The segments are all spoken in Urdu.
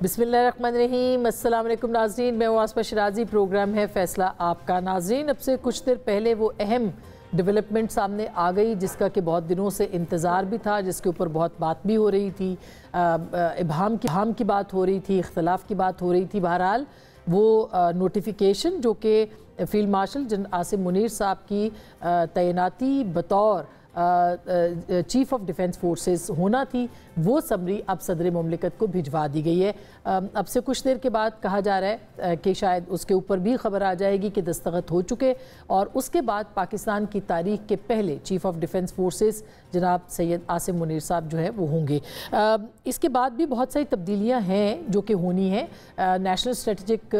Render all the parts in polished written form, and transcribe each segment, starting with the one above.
بسم اللہ الرحمن الرحیم۔ السلام علیکم ناظرین، میں واسمہ شرازی، پروگرام ہے فیصلہ آپ کا۔ ناظرین، اب سے کچھ دیر پہلے وہ اہم ڈیولپمنٹ سامنے آ گئی جس کا کہ بہت دنوں سے انتظار بھی تھا، جس کے اوپر بہت بات بھی ہو رہی تھی، ابہام کی بات ہو رہی تھی، اختلاف کی بات ہو رہی تھی۔ بہرحال وہ نوٹیفیکیشن جو کہ field marshal general Asim Munir صاحب کی تعیناتی بطور چیف آف ڈیفنس فورسز ہونا تھی، وہ سمری اب صدر مملکت کو بھجوا دی گئی ہے۔ اب سے کچھ دیر کے بعد کہا جا رہا ہے کہ شاید اس کے اوپر بھی خبر آ جائے گی کہ دستخط ہو چکے، اور اس کے بعد پاکستان کی تاریخ کے پہلے چیف آف ڈیفنس فورسز جناب سید عاصم منیر صاحب جو ہے وہ ہوں گے۔ اس کے بعد بھی بہت ساری تبدیلیاں ہیں جو کہ ہونی ہیں۔ نیشنل اسٹریٹجک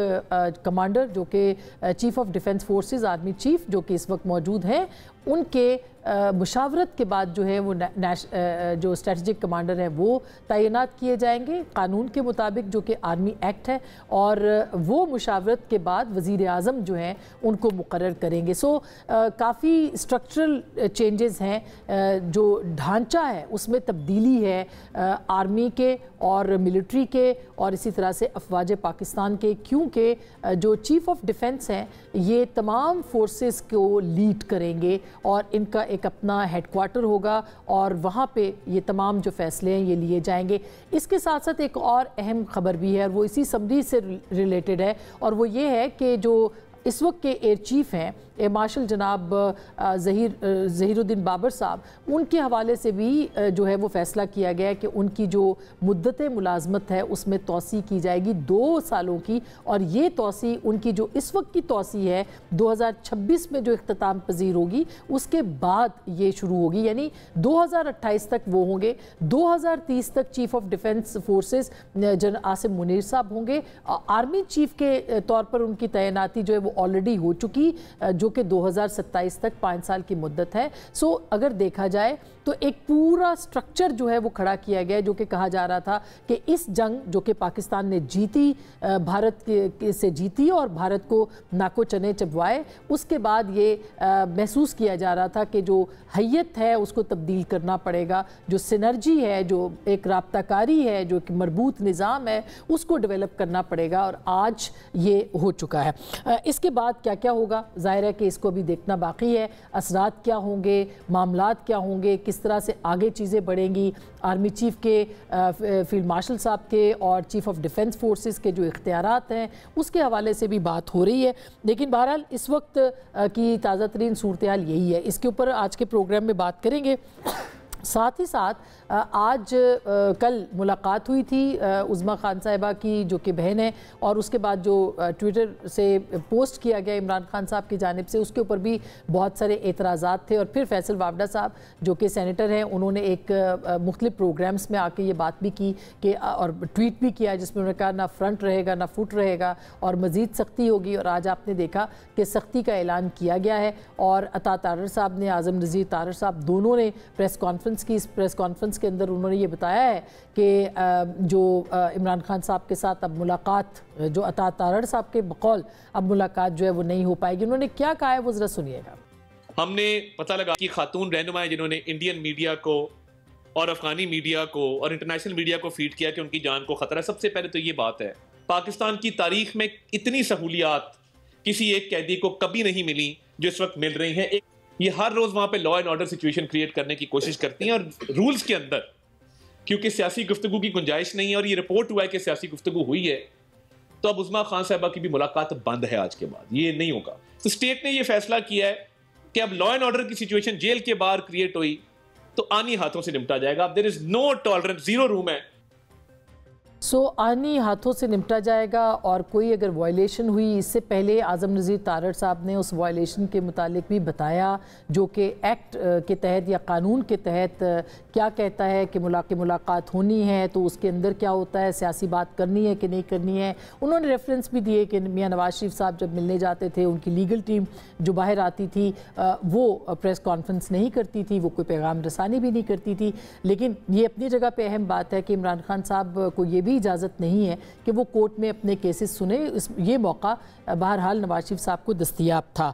کمانڈر جو کہ chief of defence forces, army chief جو کہ اس وقت موجود ہیں، ان کے مشاورت کے بعد جو ہے وہ جو اسٹریٹجک کمانڈر ہیں وہ تعینات کیے جائیں گے قانون کے مطابق جو کہ آرمی ایکٹ ہے، اور وہ مشاورت کے بعد وزیر اعظم جو ہیں ان کو مقرر کریں گے۔ کافی اسٹرکچرل چینجز ہیں، جو ڈھانچہ ہے اس میں تبدیلی ہے آرمی کے اور ملٹری کے اور اسی طرح سے افواج پاکستان کے، کیونکہ جو چیف آف ڈیفنس ہیں یہ تمام فورسز کو لیڈ کریں گے اور ان کا ایک اپنا ہیڈ کوارٹر ہوگا اور وہاں پہ یہ تمام جو فیصلے ہیں یہ لیے جائیں گے۔ اس کے ساتھ ساتھ ایک اور اہم خبر بھی ہے اور وہ اسی سمری سے ریلیٹڈ ہے، اور وہ یہ ہے کہ جو اس وقت کے ایئر چیف ہیں ایئر مارشل جناب ظہیر الدین بابر صاحب، ان کے حوالے سے بھی جو ہے وہ فیصلہ کیا گیا ہے کہ ان کی جو مدت ملازمت ہے اس میں توسیع کی جائے گی 2 سالوں کی، اور یہ توسیع ان کی جو اس وقت کی توسیع ہے 2026 میں جو اختتام پذیر ہوگی اس کے بعد یہ شروع ہوگی، یعنی 2028 تک وہ ہوں گے، 2030 تک chief of defence forces general Asim Munir صاحب ہوں گے۔ آرمی چیف کے طور پر ان کی تعیناتی جو ہے وہ آلریڈی ہو چکی، جو کہ 2027 تک 5 سال کی مدت ہے۔ اگر دیکھا جائے تو ایک پورا سٹرکچر جو ہے وہ کھڑا کیا گیا ہے، جو کہ کہا جا رہا تھا کہ اس جنگ جو کہ پاکستان نے جیتی، بھارت سے جیتی اور بھارت کو ناکو چنے چبوائے، اس کے بعد یہ محسوس کیا جا رہا تھا کہ جو حیت ہے اس کو تبدیل کرنا پڑے گا، جو سینرجی ہے، جو ایک رابطہ کاری ہے، جو ایک مربوط نظام ہے، اس کو ڈیولپ کرنا پڑے گا، اور آج یہ ہو چکا ہے۔ اس کے بعد کیا کیا ہوگا ظاہر ہے کہ اس کو بھی دیکھنا باقی ہے، اثرات کیا ہوں گے، معاملات کیا ہوں گے، کس طرح سے آگے چیزیں بڑھیں گی، آرمی چیف کے، فیلڈ مارشل صاحب کے اور چیف آف ڈیفنس فورسز کے جو اختیارات ہیں اس کے حوالے سے بھی بات ہو رہی ہے۔ لیکن بہرحال اس وقت کی تازہ ترین صورتحال یہی ہے، اس کے اوپر آج کے پروگرام میں بات کریں گے۔ ساتھ ہی ساتھ آج کل ملاقات ہوئی تھی عظمیٰ خان صاحبہ کی جو کہ بہن ہے، اور اس کے بعد جو ٹویٹر سے پوسٹ کیا گیا عمران خان صاحب کی جانب سے، اس کے اوپر بھی بہت سارے اعتراضات تھے، اور پھر فیصل وافدہ صاحب جو کہ سینیٹر ہیں انہوں نے ایک مختلف پروگرامز میں آ کے یہ بات بھی کی کہ اور ٹویٹ بھی کیا جس میں انہوں نے کہا نہ فرنٹ رہے گا نہ فٹ رہے گا اور مزید سختی ہوگی، اور آج آپ نے دیکھا کہ سختی کا اعلان کیا گیا ہے، اور عطا تارڑ صاحب نے، اعظم نذیر تارڑ صاحب دونوں نے پریس کانفرنس کی، اس پریس کانفرنس کے اندر انہوں نے یہ بتایا ہے کہ جو عمران خان صاحب کے ساتھ اب ملاقات، جو عطا تارڑ صاحب کے بقول اب ملاقات جو ہے وہ نہیں ہو پائے گی۔ انہوں نے کیا کہا ہے وہ ذرا سنیے گا۔ ہم نے پتہ لگا کہ خاتون رہنما جنہوں نے انڈین میڈیا کو اور افغانی میڈیا کو اور انٹرنیشنل میڈیا کو فیڈ کیا کہ ان کی جان کو خطرہ ہے۔ سب سے پہلے تو یہ بات ہے، پاکستان کی تاریخ میں اتنی سہولیات کسی ایک قیدی کو کبھی نہیں ملی جو اس وقت مل رہی ہیں۔ یہ ہر روز وہاں پہ law and order situation create کرنے کی کوشش کرتی ہیں، اور رولز کے اندر کیونکہ سیاسی گفتگو کی گنجائش نہیں ہے، اور یہ رپورٹ ہوا ہے کہ سیاسی گفتگو ہوئی ہے، تو اب عظمیٰ خان صاحبہ کی بھی ملاقات بند ہے آج کے بعد، یہ نہیں ہوگا۔ تو اسٹیٹ نے یہ فیصلہ کیا ہے کہ اب لا اینڈ آرڈر کی سچویشن جیل کے باہر کریٹ ہوئی تو آنی ہاتھوں سے نمٹا جائے گا۔ اب there is no tolerance، 0 روم ہے۔ آنی ہاتھوں سے نمٹا جائے گا، اور کوئی اگر وائلیشن ہوئی، اس سے پہلے اعظم نذیر تارڑ صاحب نے اس وائلیشن کے متعلق بھی بتایا جو کہ ایکٹ کے تحت یا قانون کے تحت کیا کہتا ہے کہ ملاقات ہونی ہے تو اس کے اندر کیا ہوتا ہے، سیاسی بات کرنی ہے کہ نہیں کرنی ہے۔ انہوں نے ریفرنس بھی دیے کہ میاں نواز شریف صاحب جب ملنے جاتے تھے ان کی لیگل ٹیم جو باہر آتی تھی وہ پریس کانفرنس نہیں کرتی تھی، وہ کوئی پیغام رسانی بھی نہیں کرتی تھی۔ لیکن یہ اپنی جگہ پہ اہم بات ہے کہ عمران خان صاحب کو یہ بھی بھی اجازت نہیں ہے کہ وہ کورٹ میں اپنے کیسز سنے. یہ موقع بہرحال نواز شریف صاحب کو دستیاب تھا.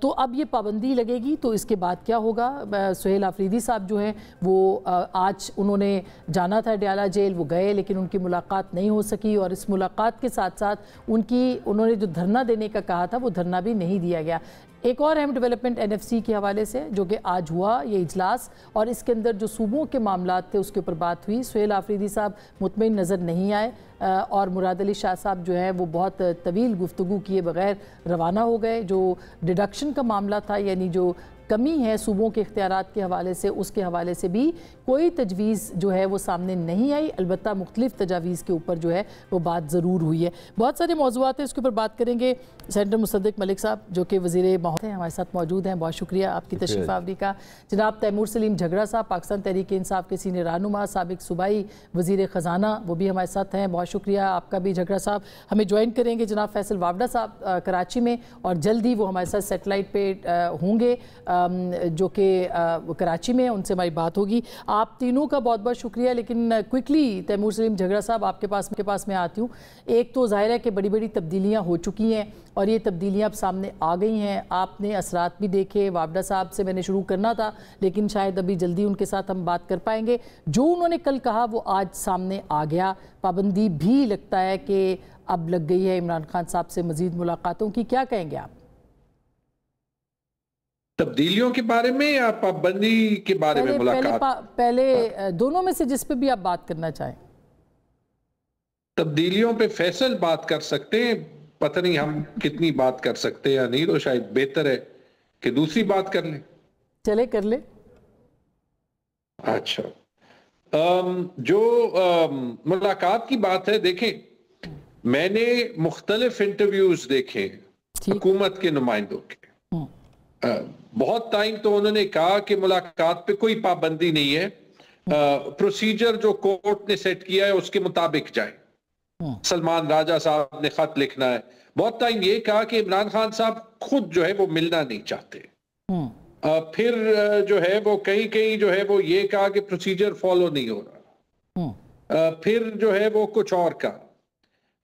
تو اب یہ پابندی لگے گی تو اس کے بعد کیا ہوگا؟ سہیل آفریدی صاحب جو ہیں وہ آج انہوں نے جانا تھا ڈیالہ جیل، وہ گئے لیکن ان کی ملاقات نہیں ہو سکی، اور اس ملاقات کے ساتھ ساتھ انہوں نے جو دھرنا دینے کا کہا تھا وہ دھرنا بھی نہیں دیا گیا. ایک اور اہم ڈیولپمنٹ NFC کے حوالے سے جو کہ آج ہوا یہ اجلاس، اور اس کے اندر جو صوبوں کے معاملات تھے اس کے اوپر بات ہوئی. سہیل آفریدی صاحب مطمئن نظر نہیں آئے اور مراد علی شاہ صاحب جو ہیں وہ بہت طویل گفتگو کیے بغیر روانہ ہو گئے. جو ڈیڈکشن کا معاملہ تھا، یعنی جو کمی ہے صوبوں کے اختیارات کے حوالے سے، اس کے حوالے سے بھی کوئی تجویز جو ہے وہ سامنے نہیں آئی. البتہ مختلف تجاویز کے اوپر جو ہے وہ بات ضرور ہوئی ہے. بہت سارے موضوعات ہیں، اس کے اوپر بات کریں گے. سینیٹر مصدق ملک صاحب جو کہ وزیر ماحول ہیں ہمارے ساتھ موجود ہیں، بہت شکریہ آپ کی تشریف آوری کا. جناب تیمور سلیم جھگڑا صاحب پاکستان تحریک انصاف کے سینئر رہنما، سابق صوبائی وزیر خزانہ، وہ بھی ہمارے ساتھ ہیں. بہت شکریہ آپ کا بھی جھگڑا صاحب. ہمیں جوائن کریں گے جناب فیصل وابڈا صاحب کراچی میں، اور جلد ہی وہ ہمارے ساتھ سیٹلائٹ پہ ہوں گے جو کہ کراچی میں، ان سے ہماری بات ہوگی. آپ تینوں کا بہت بہت شکریہ. لیکن کوئکلی تیمور سلیم جھگڑا صاحب آپ کے پاس میں آتی ہوں. ایک تو ظاہر ہے کہ بڑی بڑی تبدیلیاں ہو چکی ہیں اور یہ تبدیلیاں اب سامنے آ گئی ہیں. آپ نے اثرات بھی دیکھے. وابڈا صاحب سے میں نے شروع کرنا تھا لیکن شاید ابھی جلدی ان کے ساتھ ہم بات کر پائیں گے. جو انہوں نے کل کہا وہ آج سامنے آ گیا. پابندی بھی لگتا ہے کہ اب لگ گئی ہے عمران خان صاحب سے مزید ملاقاتوں کی. کیا کہیں گے آپ؟ تبدیلیوں کے بارے میں یا پابندی کے بارے میں ملاقات؟ پہلے دونوں میں سے جس پہ بھی آپ بات کرنا چاہیں. تبدیلیوں پہ فیصل بات کر سکتے ہیں، پتہ نہیں ہم کتنی بات کر سکتے ہیں یا نہیں، تو شاید بہتر ہے کہ دوسری بات کر لیں. چلے کر لیں. اچھا، جو ملاقات کی بات ہے، دیکھیں میں نے مختلف انٹرویوز دیکھے حکومت کے نمائندوں کے. بہت ٹائم تو انہوں نے کہا کہ ملاقات پہ کوئی پابندی نہیں ہے، پروسیجر جو کورٹ نے سیٹ کیا ہے اس کے مطابق جائیں. سلمان راجہ صاحب نے خط لکھنا ہے. بہت ٹائم یہ کہا کہ عمران خان صاحب خود جو ہے وہ ملنا نہیں چاہتے. پھر جو ہے وہ کہیں جو ہے وہ یہ کہا کہ پروسیجر فالو نہیں ہو رہا. پھر جو ہے وہ کچھ اور کہا.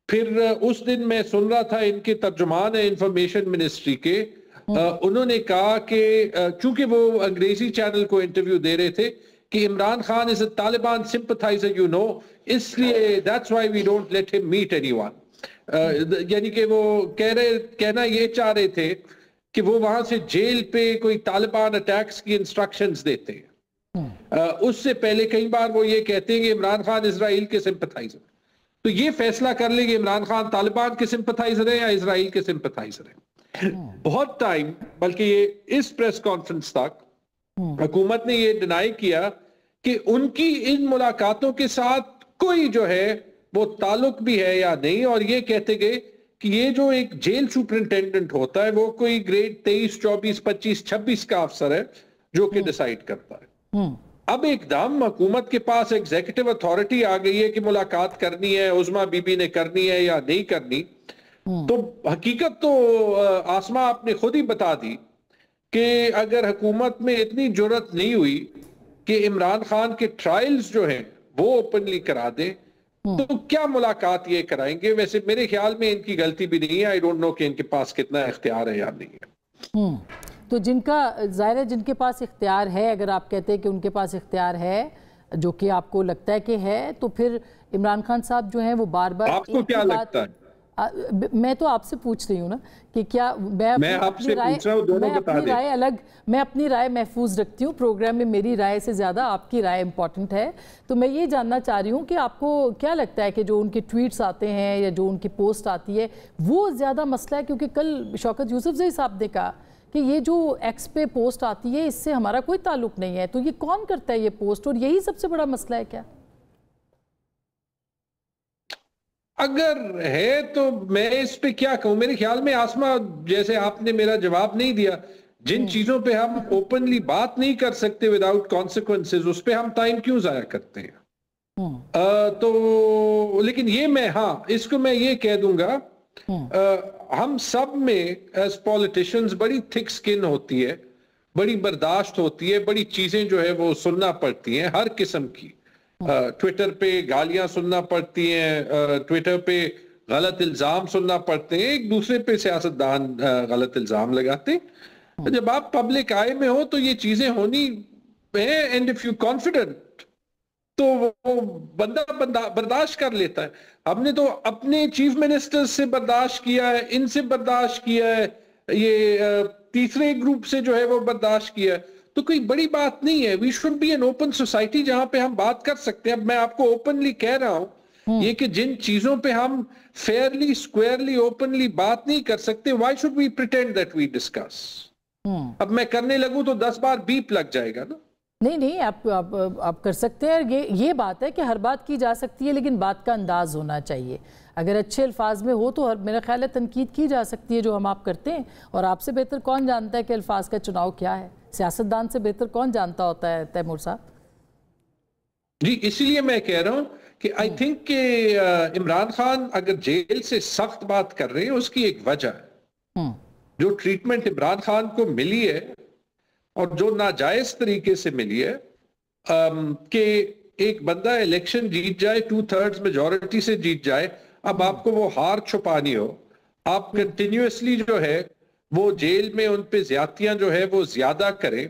پھر اس دن میں سن رہا تھا ان کے ترجمان انفارمیشن منسٹری کے، انہوں نے کہا کہ چونکہ وہ انگریزی چینل کو انٹرویو دے رہے تھے کہ Imran Khan is a Taliban sympathizer you know، اس لیے that's why we don't let him meet anyone. یعنی کہ وہ کہنا یہ چاہ رہے تھے کہ وہ وہاں سے جیل پہ کوئی طالبان اٹیکس کی انسٹرکشنز دیتے ہیں. اس سے پہلے کئی بار وہ یہ کہتے ہیں کہ عمران خان اسرائیل کے سمپتھائزر. تو یہ فیصلہ کر لیں کہ عمران خان طالبان کے سمپتھائزر ہیں یا اسرائیل کے سمپتھائزر ہیں. بہت ٹائم، بلکہ یہ اس پریس کانفرنس تک حکومت نے یہ ڈینائی کیا کہ ان کی ان ملاقاتوں کے ساتھ کوئی جو ہے وہ تعلق بھی ہے یا نہیں، اور یہ کہتے گئے کہ یہ جو ایک جیل سپرنٹینڈنٹ ہوتا ہے وہ کوئی گریڈ 23 24 25 26 کا افسر ہے جو کہ ڈیسائیڈ کرتا ہے. اب ایک دم حکومت کے پاس ایگزیکٹو اتھارٹی آ گئی ہے کہ ملاقات کرنی ہے، عظمیٰ بی بی نے کرنی ہے یا نہیں کرنی. تو حقیقت تو آسما آپ نے خود ہی بتا دی کہ اگر حکومت میں اتنی جرت نہیں ہوئی کہ عمران خان کے ٹرائلز جو ہیں وہ اوپنلی کرا دیں تو کیا ملاقات یہ کرائیں گے؟ ویسے میرے خیال میں ان کی غلطی بھی نہیں ہے. آئی ڈونٹ نو کہ ان کے پاس کتنا اختیار ہے یا نہیں ہے. تو جن کا ظاہر ہے جن کے پاس اختیار ہے، اگر آپ کہتے ہیں کہ ان کے پاس اختیار ہے جو کہ آپ کو لگتا ہے کہ ہے، تو پھر عمران خان صاحب جو ہیں وہ بار بار آپ کو کیا لگتا ہے؟ میں تو آپ سے پوچھ رہی ہوں نا کہ کیا میں آپ سے پوچھ رہا ہوں، دونوں بتا دیں. میں اپنی رائے محفوظ رکھتی ہوں. پروگرام میں میری رائے سے زیادہ آپ کی رائے امپورٹنٹ ہے. تو میں یہ جاننا چاہ رہی ہوں کہ آپ کو کیا لگتا ہے کہ جو ان کے ٹویٹس آتے ہیں یا جو ان کی پوسٹ آتی ہے وہ زیادہ مسئلہ ہے؟ کیونکہ کل شوکت یوسفزئی صاحب نے کہا کہ یہ جو ایکس پہ پوسٹ آتی ہے اس سے ہمارا کوئی تعلق نہیں ہے. تو یہ کون کرتا ہے یہ پوسٹ، اور یہی سب سے بڑا مسئلہ ہے کیا؟ اگر ہے تو میں اس پہ کیا کہوں. میرے خیال میں آسما، جیسے آپ نے میرا جواب نہیں دیا، جن چیزوں پہ ہم اوپنلی بات نہیں کر سکتے وداؤٹ کانسیکوینسز، اس پہ ہم ٹائم کیوں ضائع کرتے ہیں؟ تو لیکن یہ میں اس کو میں یہ کہہ دوں گا، ہم سب میں ایز پولیٹیشنز بڑی تھک سکن ہوتی ہے، بڑی برداشت ہوتی ہے، بڑی چیزیں جو ہے وہ سننا پڑتی ہیں ہر قسم کی. ٹویٹر پہ گالیاں سننا پڑتی ہیں، ٹویٹر پہ غلط الزام سننا پڑتے ہیں، ایک دوسرے پہ سیاستدان غلط الزام لگاتے ہیں۔ جب آپ پبلک آئے میں ہو تو یہ چیزیں ہونی ہیں، اینڈ اف یو کانفیڈنٹ تو وہ بندہ برداشت کر لیتا ہے۔ ہم نے تو اپنے چیف منسٹر سے برداشت کیا ہے، ان سے برداشت کیا ہے، یہ تیسرے گروپ سے جو ہے وہ برداشت کیا ہے، تو کوئی بڑی بات نہیں ہے۔ We should be an open society جہاں پہ ہم بات کر سکتے ہیں۔ اب میں آپ کو اوپنلی کہہ رہا ہوں یہ کہ جن چیزوں پہ ہم فیئرلی اسکوئرلی اوپنلی بات نہیں کر سکتے، why should we pretend that we discuss? اب میں کرنے لگوں تو 10 بار بیپ لگ جائے گا نا۔ نہیں آپ کر سکتے ہیں، یہ بات ہے کہ ہر بات کی جا سکتی ہے لیکن بات کا انداز ہونا چاہیے۔ اگر اچھے الفاظ میں ہو تو میرا خیال ہے تنقید کی جا سکتی ہے جو ہم آپ کرتے ہیں، اور آپ سے بہتر کون جانتا ہے کہ الفاظ کا چناؤ کیا ہے؟ سیاستدان سے بہتر کون جانتا ہوتا ہے تیمور صاحب؟ جی اسی لیے میں کہہ رہا ہوں کہ آئی تھنک کہ عمران خان اگر جیل سے سخت بات کر رہے ہیں اس کی ایک وجہ ہے۔ جو ٹریٹمنٹ عمران خان کو ملی ہے اور جو ناجائز طریقے سے ملی ہے، کہ ایک بندہ الیکشن جیت جائے 2/3 میجورٹی سے جیت جائے، اب آپ کو وہ ہار چھپانی ہو، آپ کنٹینیوسلی جو ہے وہ جیل میں ان پہ زیادتیاں جو ہے وہ زیادہ کریں۔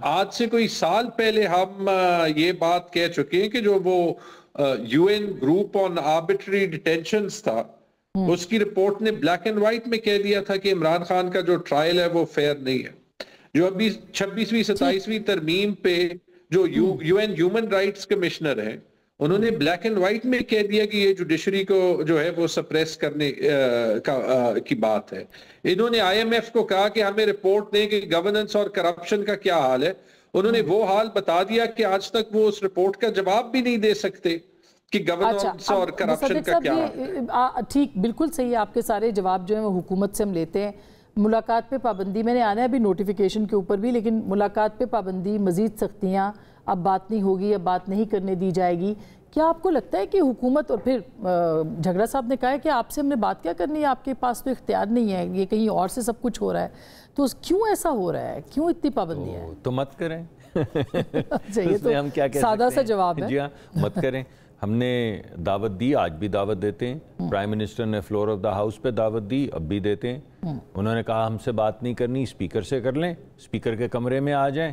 آج سے کوئی سال پہلے ہم یہ بات کہہ چکے ہیں کہ جو وہ U N group on arbitrary detentions تھا، اس کی رپورٹ نے بلیک اینڈ وائٹ میں کہہ دیا تھا کہ عمران خان کا جو ٹرائل ہے وہ فیئر نہیں ہے۔ جو ابھی 26ویں 27ویں ترمیم پہ جو U N human rights commissioner ہیں، انہوں نے بلیک اینڈ وائٹ میں کہہ دیا کہ یہ جوڈیشری کو جو ہے وہ سپریس کرنے کی بات ہے۔ انہوں نے آئی ایم ایف کو کہا کہ ہمیں رپورٹ دیں کہ گورننس اور کرپشن کا کیا حال ہے، انہوں نے وہ حال بتا دیا کہ آج تک وہ اس رپورٹ کا جواب بھی نہیں دے سکتے کہ گورننس اور کرپشن کا کیا حال ہے۔ ٹھیک، بالکل صحیح، آپ کے سارے جواب جو ہیں وہ حکومت سے ہم لیتے ہیں۔ ملاقات پہ پابندی میں نے آنا ہے ابھی نوٹیفیکیشن کے اوپر بھی، لیکن ملاقات پہ پابندی، مزید سختیاں، اب بات نہیں ہوگی، اب بات نہیں کرنے دی جائے گی۔ کیا آپ کو لگتا ہے کہ حکومت، اور پھر جھگڑا صاحب نے کہا ہے کہ آپ سے ہم نے بات کیا کرنی ہے، آپ کے پاس تو اختیار نہیں ہے، یہ کہیں اور سے سب کچھ ہو رہا ہے، تو کیوں ایسا ہو رہا ہے؟ کیوں اتنی پابندی ہے؟ تو مت کریں، یہ تو ہم کیا کہہ سادہ سکتے سا ہیں؟ جواب ہے۔ جی ہاں، مت کریں۔ ہم نے دعوت دی، آج بھی دعوت دیتے ہیں، پرائم منسٹر نے فلور آف دا ہاؤس پہ دعوت دی، اب بھی دیتے ہیں۔ انہوں نے کہا ہم سے بات نہیں کرنی، اسپیکر سے کر لیں، اسپیکر کے کمرے میں آ جائیں۔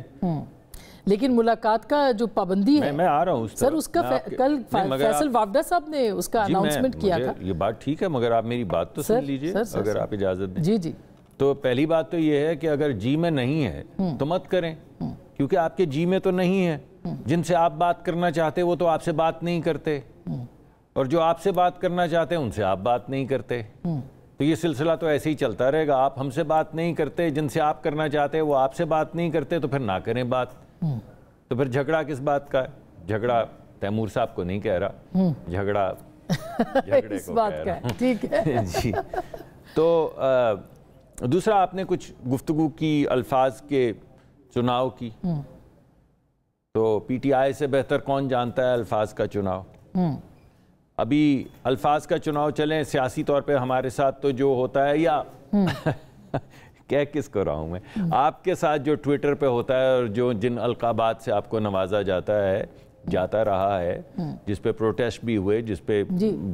لیکن ملاقات کا جو پابندی ہے، میں آ رہا ہوں سر اس کا کل فیصل وافدہ صاحب نے اس کا اناؤنسمنٹ کیا تھا۔ یہ بات ٹھیک ہے، مگر آپ میری بات تو سن لیجئے اگر آپ اجازت دیں۔ جی جی۔ تو پہلی بات تو یہ ہے کہ اگر جی میں نہیں ہے تو مت کریں، کیونکہ آپ کے جی میں تو نہیں ہے۔ جن سے آپ بات کرنا چاہتے وہ تو آپ سے بات نہیں کرتے، اور جو آپ سے بات کرنا چاہتے ہیں ان سے آپ بات نہیں کرتے، تو یہ سلسلہ تو ایسے ہی چلتا رہے گا۔ آپ ہم سے بات نہیں کرتے، جن سے آپ کرنا چاہتے ہیں وہ آپ سے بات نہیں کرتے، تو پھر نہ کریں بات۔ تو پھر جھگڑا کس بات کا ہے؟ جھگڑا تیمور صاحب کو نہیں کہہ رہا، جھگڑا جھگڑے اس کو بات کہہ کا رہا ہے، ٹھیک ہے۔ جی۔ تو دوسرا آپ نے کچھ گفتگو کی الفاظ کے چناؤ کی، تو پی ٹی آئی سے بہتر کون جانتا ہے الفاظ کا چناؤ؟ ابھی الفاظ کا چناؤ چلیں، سیاسی طور پہ ہمارے ساتھ تو جو ہوتا ہے، یا کہہ کس کو رہا ہوں میں، آپ کے ساتھ جو ٹویٹر پہ ہوتا ہے اور جو جن القابات سے آپ کو نوازا جاتا رہا ہے، جس پہ پروٹیسٹ بھی ہوئے، جس پہ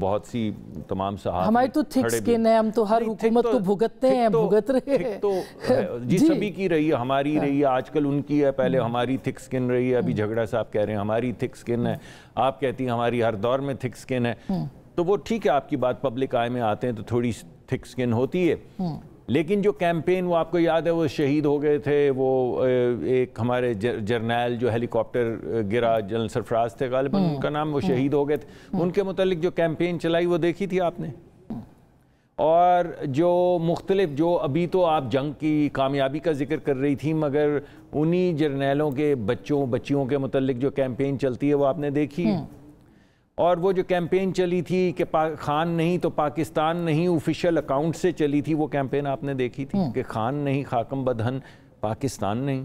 بہت سی تمام صحافی ہماری تو تھک سکن ہے، ہم تو ہر حکومت کو بھگتتے ہیں، بھگت رہے ہیں تو جی سبھی کی رہی ہے، ہماری رہی ہے، آج کل ان کی ہے، پہلے ہماری تھک سکن رہی ہے، ابھی جھگڑا صاحب کہہ رہے ہیں ہماری تھک سکن ہے، آپ کہتی ہیں ہماری ہر دور میں تھک سکن ہے، تو وہ ٹھیک ہے، آپ کی بات پبلک آئے میں آتے ہیں تو تھوڑی تھک سکن ہوتی ہے۔ لیکن جو کیمپین، وہ آپ کو یاد ہے وہ شہید ہو گئے تھے، وہ ایک ہمارے جرنیل جو ہیلی کاپٹر گرا، جنرل سرفراز تھے غالباً ان کا نام، وہ شہید ہو گئے تھے، ان کے متعلق جو کیمپین چلائی وہ دیکھی تھی آپ نے؟ اور جو مختلف، جو ابھی تو آپ جنگ کی کامیابی کا ذکر کر رہی تھی، مگر انہی جرنیلوں کے بچیوں کے متعلق جو کیمپین چلتی ہے وہ آپ نے دیکھی؟ اور وہ جو کیمپین چلی تھی کہ خان نہیں تو پاکستان نہیں، آفیشیل اکاؤنٹ سے چلی تھی وہ کیمپین آپ نے دیکھی تھی کہ خان نہیں، خاکم بدہن، پاکستان نہیں،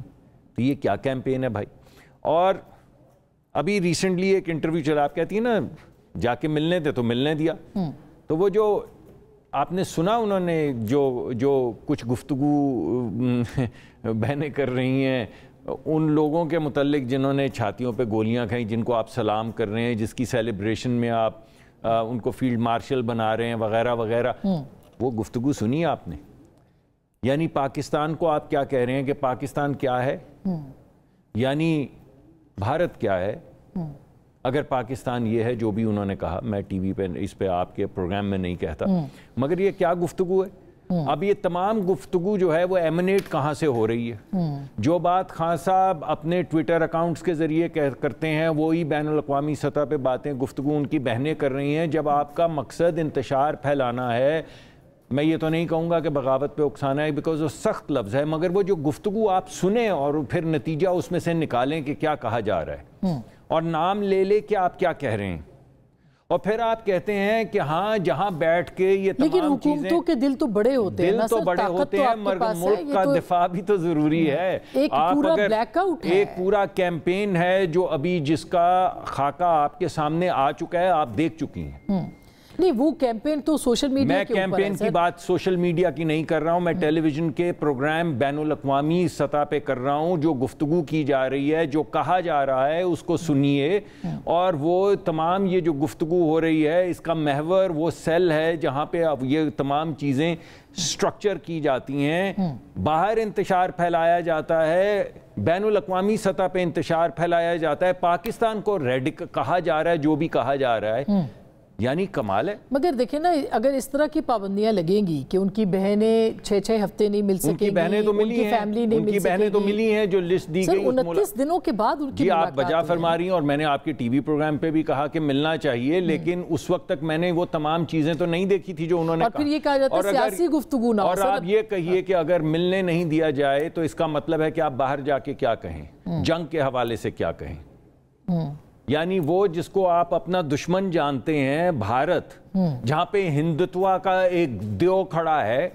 تو یہ کیا کیمپین ہے بھائی؟ اور ابھی ریسنٹلی ایک انٹرویو چلا، آپ کہتی ہیں نا جا کے ملنے دے تو ملنے دیا، تو وہ جو آپ نے سنا انہوں نے جو کچھ گفتگو بہنیں کر رہی ہیں ان لوگوں کے متعلق جنہوں نے چھاتیوں پہ گولیاں کھائیں، جن کو آپ سلام کر رہے ہیں، جس کی سیلیبریشن میں آپ ان کو فیلڈ مارشل بنا رہے ہیں وغیرہ وغیرہ، وہ گفتگو سنی آپ نے؟ یعنی پاکستان کو آپ کیا کہہ رہے ہیں کہ پاکستان کیا ہے، یعنی بھارت کیا ہے؟ اگر پاکستان یہ ہے جو بھی انہوں نے کہا، میں ٹی وی پہ اس پہ آپ کے پروگرام میں نہیں کہتا، مگر یہ کیا گفتگو ہے؟ اب یہ تمام گفتگو جو ہے وہ ایمنیٹ کہاں سے ہو رہی ہے؟ جو بات خان صاحب اپنے ٹویٹر اکاؤنٹس کے ذریعے کرتے ہیں وہی بین الاقوامی سطح پہ باتیں گفتگو ان کی بہنیں کر رہی ہیں. جب آپ کا مقصد انتشار پھیلانا ہے، میں یہ تو نہیں کہوں گا کہ بغاوت پہ اکسانا ہے بیکاز وہ سخت لفظ ہے، مگر وہ جو گفتگو آپ سنیں اور پھر نتیجہ اس میں سے نکالیں کہ کیا کہا جا رہا ہے اور نام لے لے کہ آپ کیا کہہ رہے ہیں، اور پھر آپ کہتے ہیں کہ ہاں جہاں بیٹھ کے یہ تمام چیزیں، لیکن حکومتوں کے دل تو بڑے ہوتے ہیں، دل تو بڑے ہوتے ہیں مگر ملک کا دفاع بھی تو ضروری ہے. ایک پورا بلیک آؤٹ ہے، ایک پورا کیمپین ہے جو ابھی جس کا خاکہ آپ کے سامنے آ چکا ہے، آپ دیکھ چکی ہیں. نہیں وہ کیمپین تو سوشل میڈیا میں کیمپین کی بات سوشل میڈیا کی نہیں کر رہا ہوں، میں ٹیلی ویژن کے پروگرام بین الاقوامی سطح پہ کر رہا ہوں. جو گفتگو کی جا رہی ہے، جو کہا جا رہا ہے اس کو سنیے، اور وہ تمام یہ جو گفتگو ہو رہی ہے اس کا محور وہ سیل ہے جہاں پہ اب یہ تمام چیزیں سٹرکچر کی جاتی ہیں. باہر انتشار پھیلایا جاتا ہے، بین الاقوامی سطح پہ انتشار پھیلایا جاتا ہے، پاکستان کو ریڈیکل کہا جا رہا ہے جو بھی کہا جا رہا ہے، یعنی کمال ہے. مگر دیکھیں نا، اگر اس طرح کی پابندیاں لگیں گی کہ ان کی بہنیں 6 ہفتے نہیں مل سکیں گی، ان کی بہنیں تو ملی ہیں، ان کی بہنیں تو ملی ہیں جو لسٹ دی گئی. 29 دنوں کے بعد ان کی جی آپ بجا فرما رہی ہیں، اور میں نے آپ کے ٹی وی پروگرام پہ بھی کہا کہ ملنا چاہیے، لیکن اس وقت تک میں نے وہ تمام چیزیں تو نہیں دیکھی تھی جو انہوں نے کہا. اور پھر یہ کہا جاتا ہے سیاسی گفتگو نہ ہو. اور آپ یہ کہیے کہ اگر ملنے نہیں دیا جائے تو اس کا مطلب ہے کہ آپ باہر جا کے کیا کہیں، جنگ کے حوالے سے کیا کہیں. یعنی وہ جس کو آپ اپنا دشمن جانتے ہیں، بھارت، جہاں پہ ہندوتوا کا ایک دیو کھڑا ہے،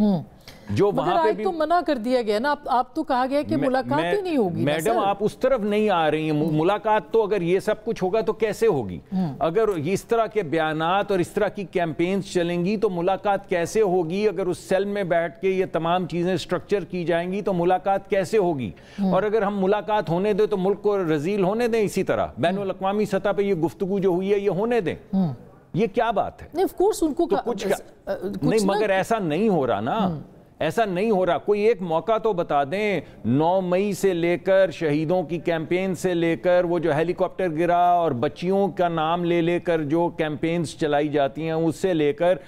جو وہاں پہ بھی تو منع کر دیا گیا نا. آپ تو کہا گیا کہ ملاقات ہی نہیں ہوگی. میڈم آپ اس طرف نہیں آ رہی ہیں. ملاقات تو اگر یہ سب کچھ ہوگا تو کیسے ہوگی؟ اگر اس طرح کے بیانات اور اس طرح کی کیمپینز چلیں گی تو ملاقات کیسے ہوگی؟ اگر اس سیل میں بیٹھ کے یہ تمام چیزیں سٹرکچر کی جائیں گی تو ملاقات کیسے ہوگی؟ اور اگر ہم ملاقات ہونے دیں تو ملک کو رذیل ہونے دیں. اسی طرح بین الاقوامی سطح پہ یہ گفتگو جو ہوئی ہے یہ ہونے دیں. یہ کیا بات ہے؟ آف کورس ان کو نہیں، مگر ایسا نہیں ہو رہا نا، ایسا نہیں ہو رہا. کوئی ایک موقع تو بتا دیں. 9 مئی سے لے کر شہیدوں کی کیمپین سے لے کر وہ جو ہیلی کاپٹر گرا اور بچیوں کا نام لے لے کر جو کیمپینز چلائی جاتی ہیں، اس سے لے کر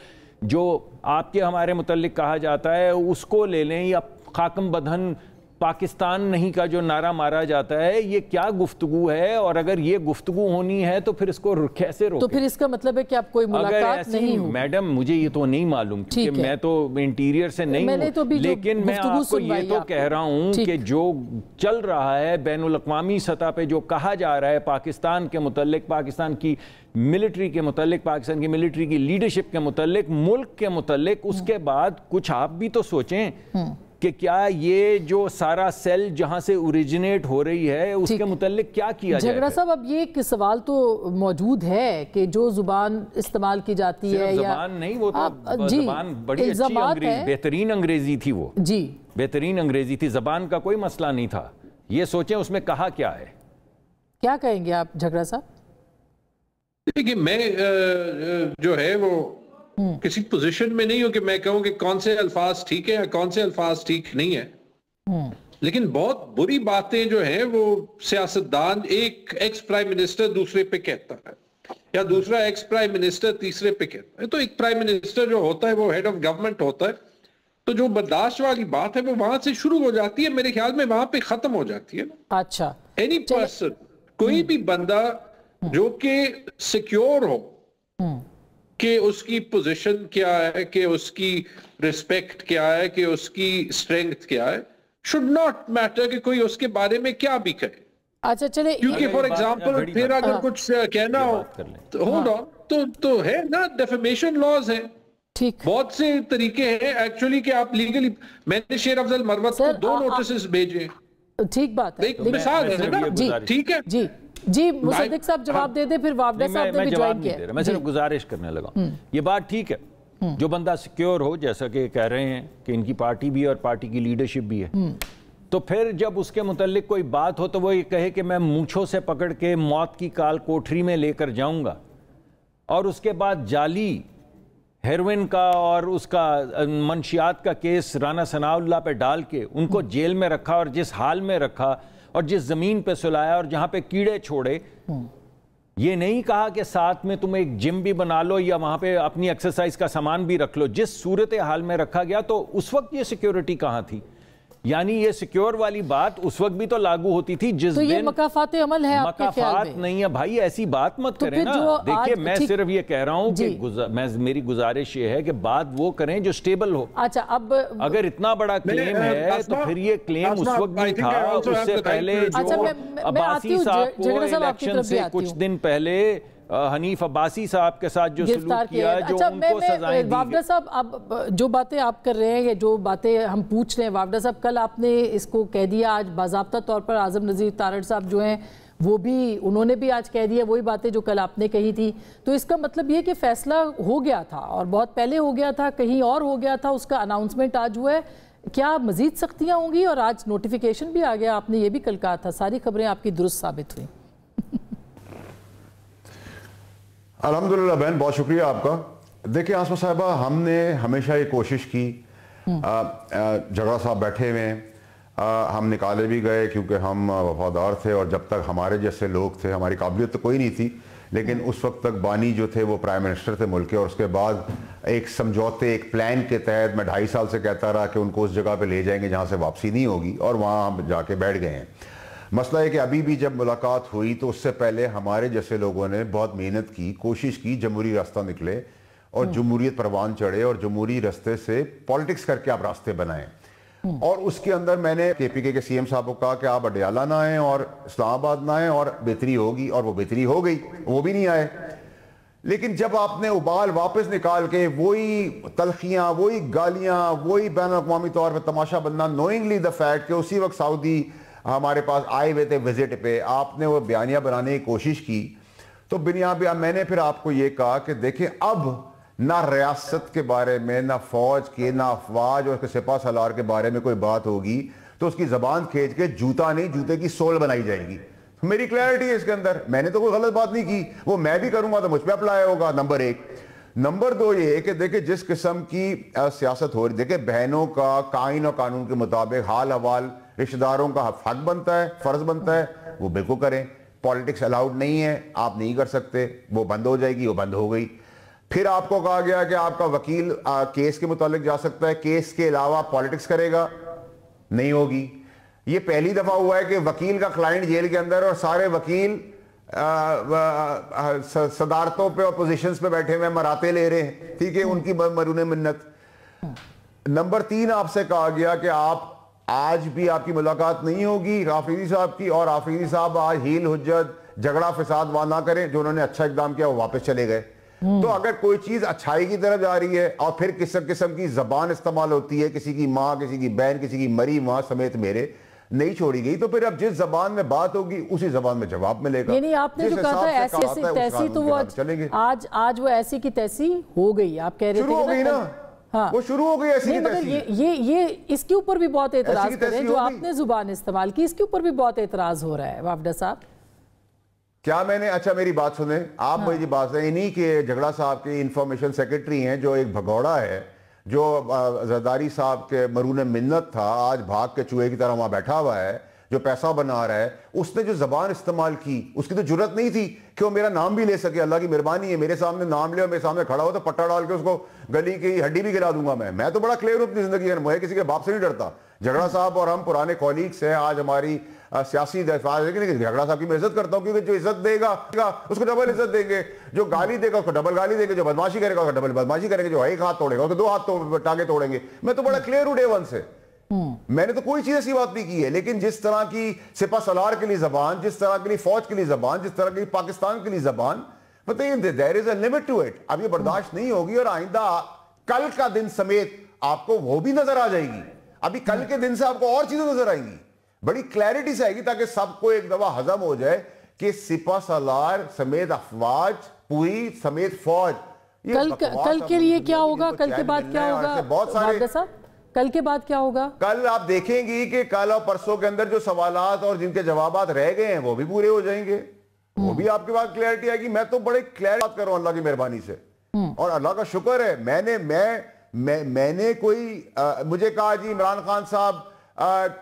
جو آپ کے ہمارے متعلق کہا جاتا ہے اس کو لے لیں، یا خاکم بدہن پاکستان نہیں کا جو نعرہ مارا جاتا ہے. یہ کیا گفتگو ہے؟ اور اگر یہ گفتگو ہونی ہے تو پھر اس کو کیسے روکیں؟ تو پھر اس کا مطلب ہے کہ آپ کوئی ملاقات نہیں ہوگی. میڈم مجھے یہ تو نہیں معلوم کیونکہ میں تو انٹیریئر سے نہیں ہوں، لیکن میں آپ کو یہ تو کہہ رہا ہوں کہ جو چل رہا ہے بین الاقوامی سطح پہ، جو کہا جا رہا ہے پاکستان کے متعلق، پاکستان کی ملٹری کے متعلق، پاکستان کی ملٹری کی لیڈرشپ کے متعلق، ملک کے متعلق، اس کے بعد کچھ آپ بھی تو سوچیں کہ کیا یہ جو سارا سیل جہاں سے اوریجنیٹ ہو رہی ہے اس کے متعلق کیا کیا جائے. جھگڑا صاحب اب یہ ایک سوال تو موجود ہے کہ جو زبان استعمال کی جاتی ہے، یا زبان نہیں، وہ تو زبان بڑی اچھی انگریزی، بہترین انگریزی تھی، وہ جی بہترین انگریزی تھی، زبان کا کوئی مسئلہ نہیں تھا. یہ سوچیں اس میں کہا کیا ہے. کیا کہیں گے آپ جھگڑا صاحب؟ دیکھیے میں جو ہے وہ کسی پوزیشن میں نہیں ہوں کہ میں کہوں کہ کون سے الفاظ ٹھیک ہے یا کون سے الفاظ ٹھیک نہیں ہے، لیکن بہت بری باتیں جو ہیں وہ سیاستدان، ایک ایکس پرائم منسٹر دوسرے پہ کہتا ہے یا دوسرا ایکس پرائم منسٹر تیسرے پہ کہتا ہے. تو ایک پرائم منسٹر جو ہوتا ہے وہ ہیڈ آف گورنمنٹ ہوتا ہے، تو جو برداشت والی بات ہے وہ وہاں سے شروع ہو جاتی ہے، میرے خیال میں وہاں پہ ختم ہو جاتی ہے. اچھا، اینی پرسن، کوئی بھی بندہ جو کہ سیکیور ہو کہ اس کی پوزیشن کیا ہے، کہ اس کی ریسپیکٹ کیا ہے، کہ اس کی اسٹرینگتھ کیا ہے، should not matter کہ کوئی اس کے بارے میں کیا بھی کہے. اچھا چلے، کیونکہ فور ایگزامپل پھر اگر کچھ کہنا ہو ہولڈ آن تو ہے نا، ڈیفیمیشن لاز ہیں، بہت سے طریقے ہیں ایکچولی کہ آپ لیگلی. میں نے شیر افضل مروت کو 2 نوٹسز بھیجے. ٹھیک بات ہے، ایک مثال ہے نا. ٹھیک ہے جی مصدق صاحب جواب دے دے، پھر وافدہ صاحب نے بھی جوائن کیا. میں صرف گزارش کرنے لگا. یہ بات ٹھیک ہے، جو بندہ سیکیور ہو، جیسا کہ کہہ رہے ہیں کہ ان کی پارٹی بھی اور پارٹی کی لیڈرشپ بھی ہے، تو پھر جب اس کے متعلق کوئی بات ہو تو وہ یہ کہے کہ میں مونچھوں سے پکڑ کے موت کی کال کوٹری میں لے کر جاؤں گا، اور اس کے بعد جعلی ہیروئن کا اور اس کا منشیات کا کیس رانا ثناء اللہ پہ ڈال کے ان کو جیل میں رکھا، اور جس حال میں رکھا اور جس زمین پہ سلایا اور جہاں پہ کیڑے چھوڑے، یہ نہیں کہا کہ ساتھ میں تم ایک جم بھی بنا لو یا وہاں پہ اپنی ایکسرسائز کا سامان بھی رکھ لو. جس صورتحال میں رکھا گیا تو اس وقت یہ سیکیورٹی کہاں تھی؟ یعنی یہ سیکیور والی بات اس وقت بھی تو لاگو ہوتی تھی جس تو دن. یہ مکافات عمل ہے آپ کے خیال میں؟ مکافات نہیں ہے بھائی، ایسی بات مت کریں نا. دیکھیں میں صرف یہ کہہ رہا ہوں کہ میری گزارش یہ ہے کہ بات وہ کریں جو سٹیبل ہو. اچھا اب اگر اتنا بڑا کلیم ہے تو پھر یہ کلیم اس وقت بھی تھا. اس سے پہلے جو عباسی صاحب کو الیکشن سے کچھ دن پہلے حنیف عباسی صاحب کے ساتھ جو سلوک کیا، جو ان کو سزائیں دی. وافدہ صاحب اب جو باتیں آپ کر رہے ہیں یا جو باتیں ہم پوچھ رہے ہیں، وافدہ صاحب کل آپ نے اس کو کہہ دیا، آج باضابطہ طور پر اعظم نذیر تارڑ صاحب جو ہیں وہ بھی انہوں نے بھی آج کہہ دیا وہی باتیں جو کل آپ نے کہی تھی. تو اس کا مطلب یہ کہ فیصلہ ہو گیا تھا اور بہت پہلے ہو گیا تھا، کہیں اور ہو گیا تھا، اس کا اناؤنسمنٹ آج ہوا ہے. کیا مزید سختیاں ہوں گی؟ اور آج نوٹیفیکیشن بھی آ گیا، آپ نے یہ بھی کل کہا تھا. ساری خبریں آپ کی درست ثابت ہوئی. الحمدللہ بہن، بہت شکریہ آپ کا. دیکھیں آسمہ صاحبہ، ہم نے ہمیشہ یہ کوشش کی، جھگڑا صاحب بیٹھے ہوئے، ہم نکالے بھی گئے کیونکہ ہم وفادار تھے، اور جب تک ہمارے جیسے لوگ تھے، ہماری قابلیت تو کوئی نہیں تھی، لیکن اس وقت تک بانی جو تھے وہ پرائم منسٹر تھے ملک کے، اور اس کے بعد ایک سمجھوتے، ایک پلان کے تحت میں 2.5 سال سے کہتا رہا کہ ان کو اس جگہ پہ لے جائیں گے جہاں سے واپسی نہیں ہوگی، اور وہاں ہم جا کے بیٹھ گئے ہیں. مسئلہ ہے کہ ابھی بھی جب ملاقات ہوئی تو اس سے پہلے ہمارے جیسے لوگوں نے بہت محنت کی، کوشش کی جمہوری راستہ نکلے اور جمہوریت پروان چڑھے اور جمہوری راستے سے پالیٹکس کر کے آپ راستے بنائیں. اور اس کے اندر میں نے کے پی کے سی ایم صاحب کو کہا کہ آپ اڈیالہ نہ آئیں اور اسلام آباد نہ آئیں اور بہتری ہوگی، اور وہ بہتری ہو گئی، وہ بھی نہیں آئے. لیکن جب آپ نے ابال واپس نکال کے وہی تلخیاں، وہی گالیاں، وہی بین الاقوامی طور پہ تماشا بننا، نوئنگلی دا فیکٹ کہ اسی وقت سعودی ہمارے پاس آئے ہوئے تھے وزٹ پہ، آپ نے وہ بیانیہ بنانے کی کوشش کی، تو میں نے پھر آپ کو یہ کہا کہ دیکھیں اب نہ ریاست کے بارے میں، نہ فوج کے، نہ افواج اور سپاہ سالار کے بارے میں کوئی بات ہوگی تو اس کی زبان کھینچ کے جوتا نہیں، جوتے کی سول بنائی جائے گی. میری کلیئرٹی ہے اس کے اندر، میں نے تو کوئی غلط بات نہیں کی، وہ میں بھی کروں گا تو مجھ پہ اپلائی ہوگا. نمبر 1. نمبر 2 یہ ہے کہ دیکھیں جس قسم کی سیاست ہو رہی، دیکھیں بہنوں کا قائن اور قانون کے مطابق حال حوال رشتہ داروں کا حق بنتا ہے، فرض بنتا ہے، وہ بالکل کریں. پالیٹکس الاؤڈ نہیں ہے، آپ نہیں کر سکتے، وہ بند ہو جائے گی، وہ بند ہو گئی. پھر آپ کو کہا گیا کہ آپ کا وکیل کیس کے متعلق جا سکتا ہے، کیس کے علاوہ پالیٹکس کرے گا، نہیں ہوگی. یہ پہلی دفعہ ہوا ہے کہ وکیل کا کلائنٹ جیل کے اندر اور سارے وکیل صدارتوں پہ اور پوزیشنز پہ بیٹھے ہوئے مراتے لے رہے ہیں، ٹھیک ہے، ان کی مرہون منت. نمبر 3 آپ سے کہا گیا کہ آپ آج بھی آپ کی ملاقات نہیں ہوگی آفریدی صاحب کی، اور آفریدی صاحب آج ہیل حجت جھگڑا فساد وہاں نہ کریں، جو انہوں نے اچھا اقدام کیا وہ واپس چلے گئے. تو اگر کوئی چیز اچھائی کی طرف جا رہی ہے اور پھر کس قسم کی زبان استعمال ہوتی ہے، کسی کی ماں، کسی کی بہن، کسی کی مری ماں سمیت میرے نہیں چھوڑی گئی، تو پھر اب جس زبان میں بات ہوگی اسی زبان میں جواب ملے گا. یعنی آپ نے جو کہا تھا ایسی ایسی تیسی، تو وہ آج وہ ایسی کی تیسی ہو گئی. آپ کہہ رہے تھے شروع ہو گئی نا، وہ شروع ہو گئی ایسی کی تیسی. یہ اس کے اوپر بھی بہت اعتراض کر رہے ہیں جو آپ نے زبان استعمال کی، اس کے اوپر بھی بہت اعتراض ہو رہا ہے. وافدہ صاحب کیا میں نے، اچھا میری بات سنیں آپ، مجھے بات ہے انہی کہ جھگڑا صاحب کے انفارمیشن سیکرٹری ہیں جو ایک بھگوڑا ہے، جو زرداری صاحب کے مرہون منت تھا، آج بھاگ کے چوہے کی طرح وہاں بیٹھا ہوا ہے، جو پیسہ بنا رہا ہے. اس نے جو زبان استعمال کی، اس کی تو جرت نہیں تھی کہ وہ میرا نام بھی لے سکے. اللہ کی مہربانی ہے میرے سامنے نام لے اور میرے سامنے کھڑا ہو تو پٹا ڈال کے اس کو گلی کی ہڈی بھی گرا دوں گا. میں تو بڑا کلیئر ہوں اپنی زندگی میں، کسی کے باپ سے نہیں ڈرتا. جھگڑا صاحب اور ہم پرانے کولیگس ہیں، آج ہماری سیاسی دفاع ہے کہ جھگڑا صاحب کی میں عزت کرتا ہوں، کیونکہ جو عزت دے گا اس کو ڈبل عزت دیں گے، جو گالی دے گا اس کو ڈبل گالی دیں گے، جو بدماشی کرے گا اس کو ڈبل بدماشی کریں گے، جو ایک ہاتھ توڑے گا اس کو 2 ہاتھ ٹانگے توڑیں گے. میں تو بڑا کلیئر ہوں ڈے 1 سے، میں نے تو کوئی چیز ایسی بات نہیں کی ہے. لیکن جس طرح کی سپاہ سالار کے لیے زبان، جس طرح کے لیے فوج کے لیے زبان، جس طرح کی پاکستان کے لیے زبان، بتائیے there is a limit to it. اب یہ برداشت نہیں ہوگی، اور آئندہ کل کا دن سمیت آپ کو وہ بھی نظر آ جائے گی. ابھی کل کے دن سے آپ کو اور چیزیں نظر آئیں گی، بڑی کلیئرٹی سے آئے گی، تاکہ سب کو ایک دفعہ ہضم ہو جائے کہ سپاہ سالار سمیت افواج پوری سمیت فوج. کل کے لیے کیا ہوگا، کل کے بعد کیا ہوگا؟ بہت سارے کل کے بعد کیا ہوگا؟ کل آپ دیکھیں گی کہ کل اور پرسوں کے اندر جو سوالات اور جن کے جوابات رہ گئے ہیں وہ بھی پورے ہو جائیں گے, وہ بھی آپ کے پاس کلیئرٹی آئے گی. میں تو بڑے کلیئر بات کر رہا ہوں اللہ کی مہربانی سے, اور اللہ کا شکر ہے میں نے کوئی مجھے کہا جی عمران خان صاحب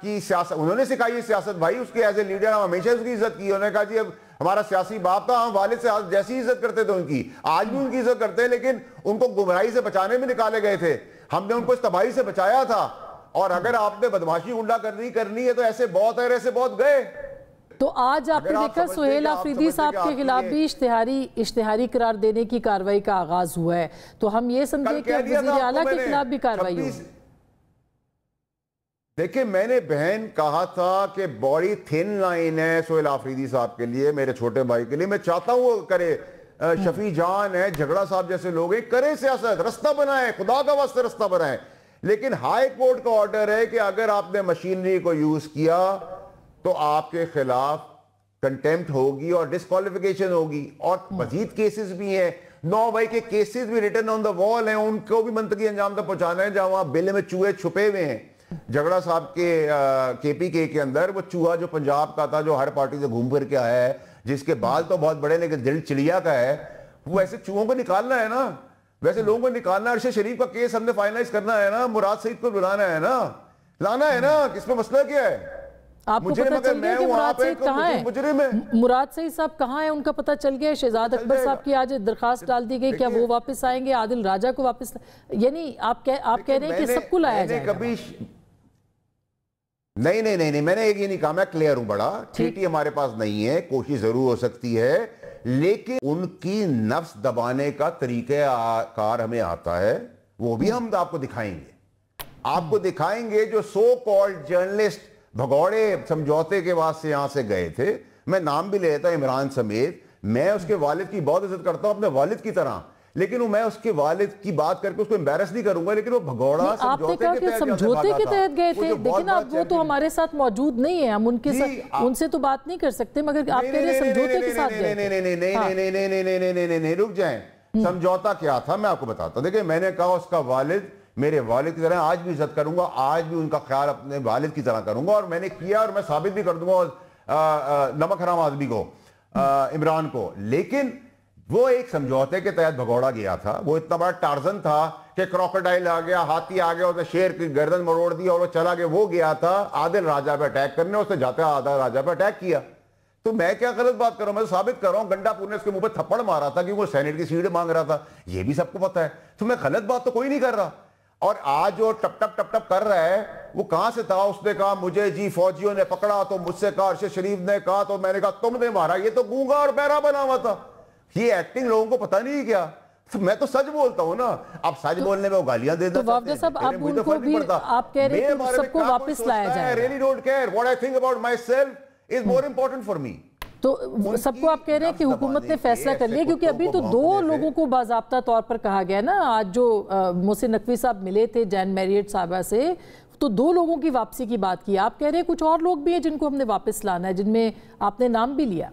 کی سیاست انہوں نے سکھائی ہے سیاست بھائی, اس کے ایز اے لیڈر ہم ہمیشہ اس کی عزت کی. انہوں نے کہا جی اب ہمارا سیاسی باپ تھا, ہم والد سے جیسی عزت کرتے تھے ان کی, آج بھی ان کی عزت کرتے ہیں, لیکن ان کو گمراہی سے بچانے میں نکالے گئے تھے, ہم نے ان کو اس تباہی سے بچایا تھا. اور اگر آپ نے بدماشی غنڈہ کرنی ہے تو ایسے بہت ہے, ایسے بہت گئے. تو آج آپ نے دیکھا سہیل آفریدی صاحب کے خلاف بھی اشتہاری قرار دینے کی کاروائی کا آغاز ہوا ہے, تو ہم یہ سمجھے کہ وزیر اعلیٰ کے خلاف بھی کاروائی ہوگی. دیکھیں میں نے بہن کہا تھا کہ بڑی تھن لائن ہے سہیل آفریدی صاحب کے لیے, میرے چھوٹے بھائی کے لیے, میں چاہتا ہوں وہ کرے. شفیع جان ہے, جھگڑا صاحب جیسے لوگ ہیں, کرے سیاست, رستہ بنائیں, خدا کا واسطے رستہ بنائیں. لیکن ہائی کورٹ کا آرڈر ہے کہ اگر آپ نے مشینری کو یوز کیا تو آپ کے خلاف کنٹیمپٹ ہوگی اور ڈسکوالیفیکیشن ہوگی. اور مزید کیسز بھی ہیں, 9 مئی کے کیسز بھی ریٹن آن دا وال ہیں, ان کو بھی منطقی انجام تک پہنچانا ہے. جہاں وہاں بل میں چوہے چھپے ہوئے ہیں, جھگڑا صاحب کے پی کے اندر وہ چوہا جو پنجاب کا تھا, جو ہر پارٹی سے گھوم پھر کے آیا ہے, جس کے بال تو بہت بڑے لیکن دل چڑیا کا ہے, وہ ایسے چوہوں کو نکالنا ہے نا, ویسے لوگوں کو نکالنا. ارشد شریف کا کیس ہم نے فائنلائز کرنا ہے نا, مراد سعید کو بلانا ہے نا, لانا ہے نا, کس میں مسئلہ کیا ہے؟ آپ کو پتہ چل گیا کہ مراد سعید کہاں ہے؟ مراد سعید صاحب کہاں ہیں, ان کا پتہ چل گیا ہے. شہزاد اکبر صاحب کی آج درخواست ڈال دی گئی, کیا وہ واپس آئیں گے؟ عادل راجہ کو واپس, یعنی آپ کہہ رہے ہیں کہ سب کو لایا جائے گا؟ نہیں, میں نے ایک یہ نہیں کہا, میں کلیئر ہوں بڑا, ٹھیک ہمارے پاس نہیں ہے, کوشش ضرور ہو سکتی ہے, لیکن ان کی نفس دبانے کا طریقہ کار ہمیں آتا ہے, وہ بھی ہم آپ کو دکھائیں گے. آپ کو دکھائیں گے جو سو کالڈ جرنلسٹ بھگوڑے سمجھوتے کے واسطے یہاں سے گئے تھے, میں نام بھی لیتا عمران سمیت, میں اس کے والد کی بہت عزت کرتا ہوں اپنے والد کی طرح, لیکن میں اس کے والد کی بات کر کے اس کو امبیرس نہیں کروں گا, لیکن وہ بھگوڑا سمجھوتے کے تحت گئے تھے. لیکن اب وہ تو ہمارے ساتھ موجود نہیں ہیں, ہم ان سے تو بات نہیں کر سکتے, مگر آپ کہہ رہے ہیں سمجھوتے کے ساتھ گئے تھے. نہیں, رک جائیں, سمجھوتا کیا تھا میں آپ کو بتاتا ہوں. دیکھیں میں نے کہا اس کا والد میرے والد کی طرح, آج بھی عزت کروں گا, آج بھی ان کا خیال اپنے والد کی طرح کروں گا, اور میں نے کیا اور میں ثابت بھی کر دوں گا نمک حرام آدمی کو, عمران کو. لیکن وہ ایک سمجھوتے کے تحت بھگوڑا گیا تھا, وہ اتنا بڑا ٹارزن تھا کہ کراکوڈائل آ گیا, ہاتھی آ گیا, اسے شیر کی گردن مروڑ دی اور وہ چلا گیا. وہ گیا تھا عادل راجہ پہ اٹیک کرنے, اس نے جاتے عادل راجہ پہ اٹیک کیا. تو میں کیا غلط بات کر رہا ہوں؟ میں ثابت کر رہا ہوں گنڈا پور نے اس کے منہ پہ تھپڑ مارا تھا کیونکہ وہ سینیٹ کی سیٹ مانگ رہا تھا, یہ بھی سب کو پتا ہے. تو میں غلط بات تو کوئی نہیں کر رہا. اور آج جو ٹپ ٹپ کر رہا ہے وہ کہاں سے تھا؟ اس نے کہا مجھے جی فوجیوں نے پکڑا, تو مجھ سے کہا ارشد شریف نے کہا, تو میں نے کہا تم نے مارا. یہ تو گونگا اور بہرا بنا ہوا تھا, یہ ایکٹنگ لوگوں کو پتہ نہیں کیا. میں تو سچ بولتا ہوں نا, اب سچ بولنے میں وہ گالیاں دے دیتا. تو وافدہ صاحب آپ ان کو بھی آپ کہہ رہے ہیں کہ سب کو واپس لایا جائے. I really don't care what I think about myself is more important for me. تو سب کو آپ کہہ رہے ہیں کہ حکومت نے فیصلہ کر لیا, کیونکہ ابھی تو 2 لوگوں کو باضابطہ طور پر کہا گیا نا. آج جو محسن نقوی صاحب ملے تھے جین میریٹ صاحبہ سے, تو 2 لوگوں کی واپسی کی بات کی. آپ کہہ رہے ہیں کچھ اور لوگ بھی ہیں جن کو ہم نے واپس لانا ہے, جن میں آپ نے نام بھی لیا.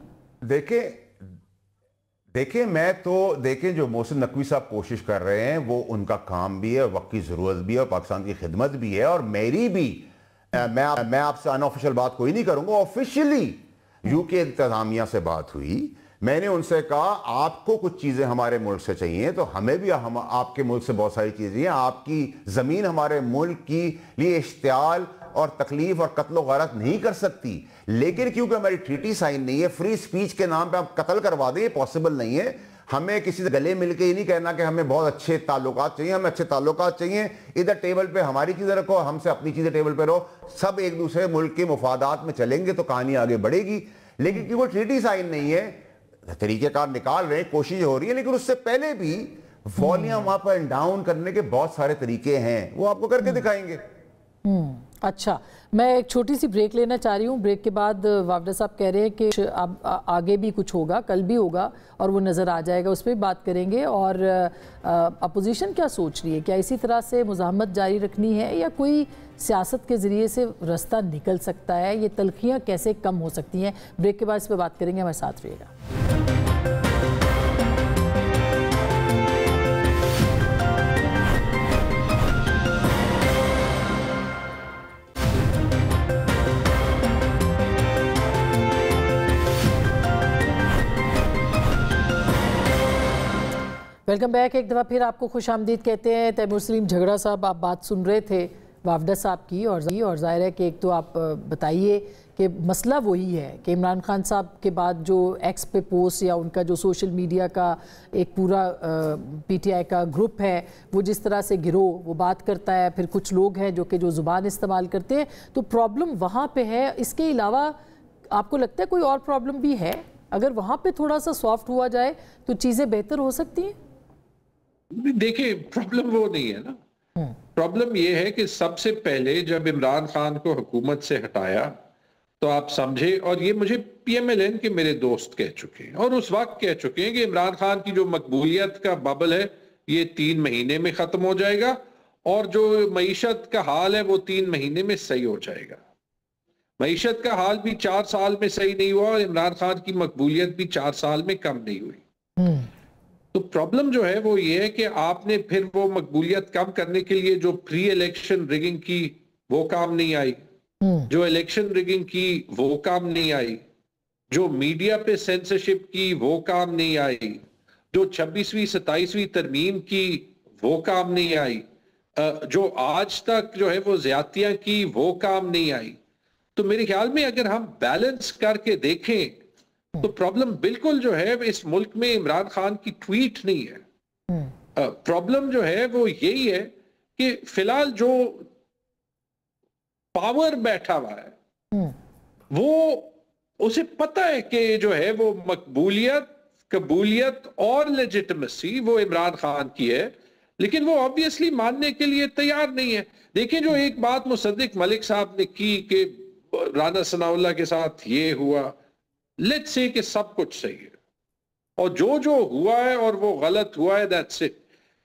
دیکھیں میں تو دیکھیں جو محسن نقوی صاحب کوشش کر رہے ہیں وہ ان کا کام بھی ہے, وقت کی ضرورت بھی ہے, اور پاکستان کی خدمت بھی ہے, اور میری بھی. میں آپ سے انآفیشل بات کوئی نہیں کروں گا. آفیشلی یو کے انتظامیہ سے بات ہوئی, میں نے ان سے کہا آپ کو کچھ چیزیں ہمارے ملک سے چاہیے, تو ہمیں بھی آپ کے ملک سے بہت ساری چیزیں ہیں. آپ کی زمین ہمارے ملک کی لیے اشتعال اور تکلیف اور قتل و غارت نہیں کر سکتی, لیکن کیونکہ ہماری ٹریٹی سائن نہیں ہے, فری سپیچ کے نام پہ آپ قتل کروا دیں, یہ پاسبل نہیں ہے. ہمیں کسی سے گلے مل کے ہی نہیں کہنا کہ ہمیں بہت اچھے تعلقات چاہیے, ہمیں اچھے تعلقات چاہیے. ادھر ٹیبل پہ ہماری چیزیں رکھو, ہم سے اپنی چیزیں ٹیبل پہ رہو, سب ایک دوسرے ملک کے مفادات میں چلیں گے تو کہانی آگے بڑھے گی. لیکن کیونکہ وہ ٹریٹی سائن نہیں ہے, طریقہ کار نکال رہے ہیں, کوشش ہو رہی ہے, لیکن اس سے پہلے بھی والیوم وہاں پر ڈاؤن کرنے کے بہت سارے طریقے ہیں, وہ آپ کو کر کے دکھائیں گے. اچھا, میں ایک چھوٹی سی بریک لینا چاہ رہی ہوں. بریک کے بعد وافدہ صاحب کہہ رہے ہیں کہ اب آگے بھی کچھ ہوگا, کل بھی ہوگا, اور وہ نظر آ جائے گا, اس پہ بات کریں گے. اور اپوزیشن کیا سوچ رہی ہے, کیا اسی طرح سے مزاحمت جاری رکھنی ہے, یا کوئی سیاست کے ذریعے سے رستہ نکل سکتا ہے, یہ تلخیاں کیسے کم ہو سکتی ہیں؟ بریک کے بعد اس پہ بات کریں گے, ہمارے ساتھ رہیے گا. Welcome back. ایک دفعہ پھر آپ کو خوش آمدید کہتے ہیں. تیمور سلیم جھگڑا صاحب، آپ بات سن رہے تھے وافدہ صاحب کی، اور ظاہر ہے کہ ایک تو آپ بتائیے کہ مسئلہ وہی ہے کہ عمران خان صاحب کے بعد جو ایکس پہ پوسٹ یا ان کا جو سوشل میڈیا کا ایک پورا پی ٹی آئی کا گروپ ہے، وہ جس طرح سے گروہ وہ بات کرتا ہے، پھر کچھ لوگ ہیں جو زبان استعمال کرتے ہیں، تو پرابلم وہاں پہ ہے. اس کے علاوہ آپ کو لگتا ہے کوئی اور پرابلم بھی ہے؟ اگر وہاں پہ تھوڑا سا سافٹ ہوا جائے تو چیزیں بہتر ہو سکتی ہیں. دیکھیں پرابلم وہ نہیں ہے نا. پرابلم یہ ہے کہ سب سے پہلے جب عمران خان کو حکومت سے ہٹایا تو آپ سمجھے، اور یہ مجھے پی ایم ایل این کے میرے دوست کہہ چکے ہیں اور اس وقت کہہ چکے ہیں، کہ عمران خان کی جو مقبولیت کا ببل ہے یہ 3 مہینے میں ختم ہو جائے گا، اور جو معیشت کا حال ہے وہ 3 مہینے میں صحیح ہو جائے گا. معیشت کا حال بھی 4 سال میں صحیح نہیں ہوا، اور عمران خان کی مقبولیت بھی 4 سال میں کم نہیں ہوئی. تو پرابلم جو ہے وہ یہ ہے کہ آپ نے پھر وہ مقبولیت کم کرنے کے لیے جو پری الیکشن ریگنگ کی وہ کام نہیں آئی، جو الیکشن ریگنگ کی وہ کام نہیں آئی، جو میڈیا پہ سینسرشپ کی وہ کام نہیں آئی، جو 26ویں 27ویں ترمیم کی وہ کام نہیں آئی، جو آج تک جو ہے وہ زیادتیاں کی وہ کام نہیں آئی. تو میرے خیال میں اگر ہم بیلنس کر کے دیکھیں تو پرابلم بالکل جو ہے اس ملک میں عمران خان کی ٹویٹ نہیں ہے. پرابلم جو ہے وہ یہی ہے کہ فی الحال جو پاور بیٹھا ہوا ہے وہ اسے پتہ ہے کہ جو ہے وہ مقبولیت، قبولیت اور لیجٹمیسی وہ عمران خان کی ہے، لیکن وہ obviously ماننے کے لیے تیار نہیں ہے. دیکھیں جو ایک بات مصدق ملک صاحب نے کی کہ رانا ثناء اللہ کے ساتھ یہ ہوا، لیٹس سے کہ سب کچھ صحیح ہے اور جو ہوا ہے اور وہ غلط ہوا ہے، that's it.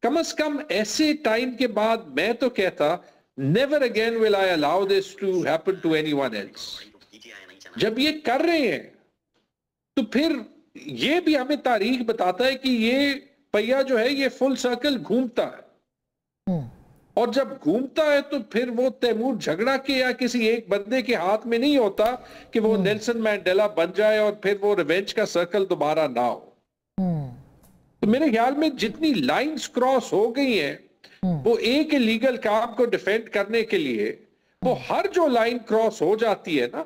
کم از کم ایسے ٹائم کے بعد میں تو کہتا never again will I allow this to happen to anyone else. جب یہ کر رہے ہیں تو پھر یہ بھی ہمیں تاریخ بتاتا ہے کہ یہ پہیا جو ہے یہ فل سرکل گھومتا ہے، اور جب گھومتا ہے تو پھر وہ تیمور جھگڑا کے یا کسی ایک بندے کے ہاتھ میں نہیں ہوتا کہ وہ نیلسن مینڈیلا بن جائے اور پھر وہ ریونج کا سرکل دوبارہ نہ ہو. تو میرے خیال میں جتنی لائنز کراس ہو گئی ہیں وہ ایک لیگل کام کو ڈیفینڈ کرنے کے لیے، وہ ہر جو لائن کراس ہو جاتی ہے نا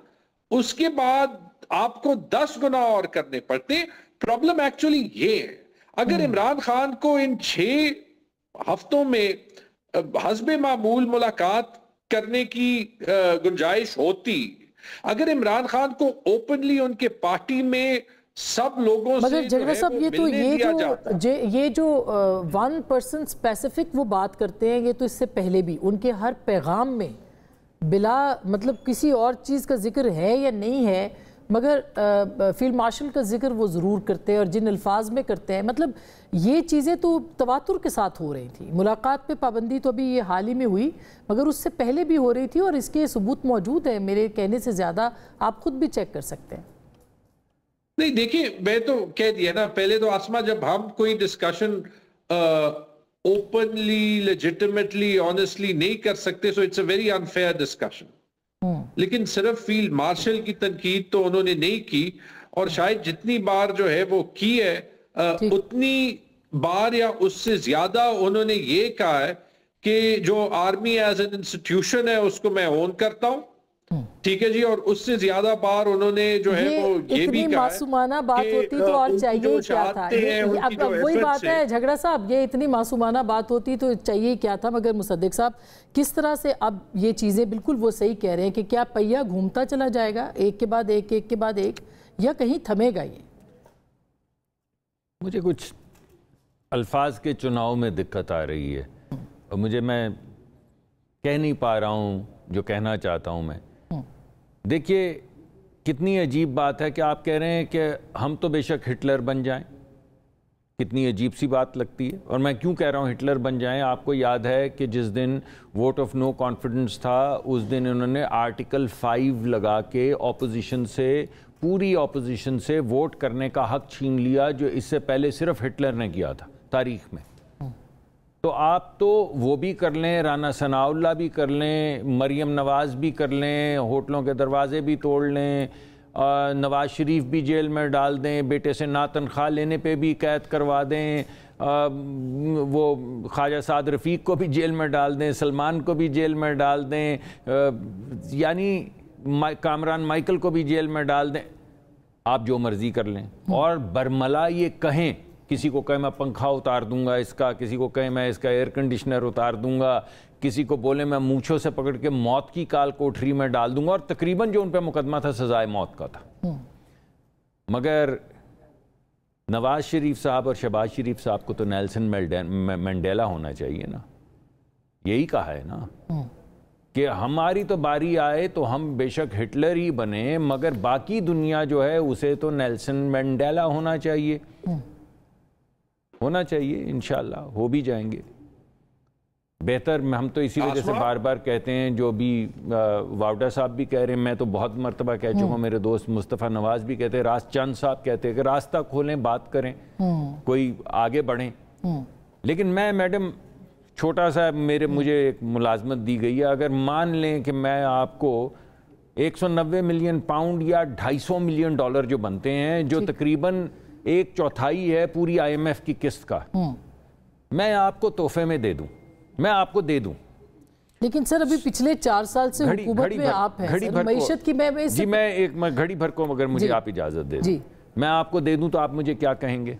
اس کے بعد آپ کو 10 گنا اور کرنے پڑتے. پرابلم ایکچولی یہ ہے، اگر عمران خان کو ان 6 ہفتوں میں حسب معمول ملاقات کرنے کی گنجائش ہوتی، اگر عمران خان کو اوپنلی ان کے پارٹی میں سب لوگوں سے مگر جھگڑا صاحب یہ جو 1% اسپیسیفک وہ بات کرتے ہیں، یہ تو اس سے پہلے بھی ان کے ہر پیغام میں بلا مطلب کسی اور چیز کا ذکر ہے یا نہیں ہے، مگر فیلڈ مارشل کا ذکر وہ ضرور کرتے ہیں اور جن الفاظ میں کرتے ہیں. مطلب یہ چیزیں تو تواتر کے ساتھ ہو رہی تھی. ملاقات پہ پابندی تو ابھی یہ حال ہی میں ہوئی، مگر اس سے پہلے بھی ہو رہی تھی، اور اس کے ثبوت موجود ہے میرے کہنے سے زیادہ، آپ خود بھی چیک کر سکتے ہیں. نہیں دیکھیں، میں تو کہہ دیا نا پہلے تو آسما، جب ہم کوئی ڈسکشن اوپنلی لیجٹمیٹلی آنیسٹلی نہیں کر سکتے so it's a very unfair discussion. لیکن صرف فیلڈ مارشل کی تنقید تو انہوں نے نہیں کی، اور شاید جتنی بار جو ہے وہ کی ہے اتنی بار یا اس سے زیادہ انہوں نے یہ کہا ہے کہ جو آرمی ایز این انسٹیٹیوشن ہے اس کو میں اون کرتا ہوں، ٹھیک ہے جی، اور اس سے زیادہ بار انہوں نے جو ہے وہ یہ بھی کہا ہے معصومانہ بات ہوتی تو اور چاہیے کیا تھا. اب وہی بات ہے جھگڑا صاحب، یہ اتنی معصومانہ بات ہوتی تو چاہیے کیا تھا. مگر مصدق صاحب کس طرح سے اب یہ چیزیں بالکل وہ صحیح کہہ رہے ہیں کہ کیا پہیا گھومتا چلا جائے گا ایک کے بعد ایک، ایک کے بعد ایک، یا کہیں تھمے گا؟ یہ مجھے کچھ الفاظ کے چناؤ میں دقت آ رہی ہے، اور میں کہہ نہیں پا رہا ہوں جو کہنا چاہتا ہوں میں. دیکھیے کتنی عجیب بات ہے کہ آپ کہہ رہے ہیں کہ ہم تو بے شک ہٹلر بن جائیں. کتنی عجیب سی بات لگتی ہے. اور میں کیوں کہہ رہا ہوں ہٹلر بن جائیں؟ آپ کو یاد ہے کہ جس دن ووٹ آف نو کانفیڈنس تھا اس دن انہوں نے آرٹیکل 5 لگا کے اپوزیشن سے، پوری اپوزیشن سے ووٹ کرنے کا حق چھین لیا، جو اس سے پہلے صرف ہٹلر نے کیا تھا تاریخ میں. تو آپ تو وہ بھی کر لیں، رانا ثناء اللہ بھی کر لیں، مریم نواز بھی کر لیں، ہوٹلوں کے دروازے بھی توڑ لیں، نواز شریف بھی جیل میں ڈال دیں، بیٹے سے نا تنخواہ لینے پہ بھی قید کروا دیں، وہ خواجہ سعد رفیق کو بھی جیل میں ڈال دیں، سلمان کو بھی جیل میں ڈال دیں، یعنی کامران مائیکل کو بھی جیل میں ڈال دیں، آپ جو مرضی کر لیں، اور برملا یہ کہیں، کسی کو کہیں میں پنکھا اتار دوں گا اس کا، کسی کو کہیں میں اس کا ایئر کنڈیشنر اتار دوں گا، کسی کو بولے میں مونچھوں سے پکڑ کے موت کی کال کوٹری میں ڈال دوں گا، اور تقریباً جو ان پہ مقدمہ تھا سزائے موت کا تھا۔ مگر نواز شریف صاحب اور شہباز شریف صاحب کو تو نیلسن منڈیلا ہونا چاہیے نا، یہی کہا ہے نا کہ ہماری تو باری آئے تو ہم بے شک ہٹلر ہی بنے، مگر باقی دنیا جو ہے اسے تو نیلسن منڈیلا ہونا چاہیے، انشاءاللہ ہو بھی جائیں گے بہتر۔ ہم تو اسی وجہ سے بار بار کہتے ہیں، جو بھی واؤڈا صاحب بھی کہہ رہے ہیں، میں تو بہت مرتبہ کہہ چکا ہوں، میرے دوست مصطفیٰ نواز بھی کہتے ہیں، راست چند صاحب کہتے ہیں کہ راستہ کھولیں، بات کریں، کوئی آگے بڑھیں۔ لیکن میں میڈم چھوٹا سا مجھے ایک ملازمت دی گئی ہے، اگر مان لیں کہ میں آپ کو 190 ملین پاؤنڈ یا 250 ملین ڈالر جو بنتے ہیں، جو تقریباً 1/4 ہے پوری IMF کی قسط کا، میں آپ کو تحفے میں دے دوں، میں آپ کو دے دوں۔ لیکن سر ابھی پچھلے 4 سال سے حکومت میں آپ ہیں سر، معیشت کی میں گھڑی بھر کو اگر مجھے آپ اجازت دے دیں، میں آپ کو دے دوں تو آپ مجھے کیا کہیں گے؟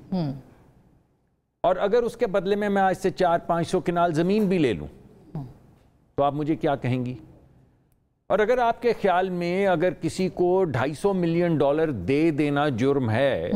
اور اگر اس کے بدلے میں آج سے 400-500 کنال زمین بھی لے لوں تو آپ مجھے کیا کہیں گی؟ اور اگر آپ کے خیال میں اگر کسی کو 250 ملین ڈالر دے دینا جرم ہے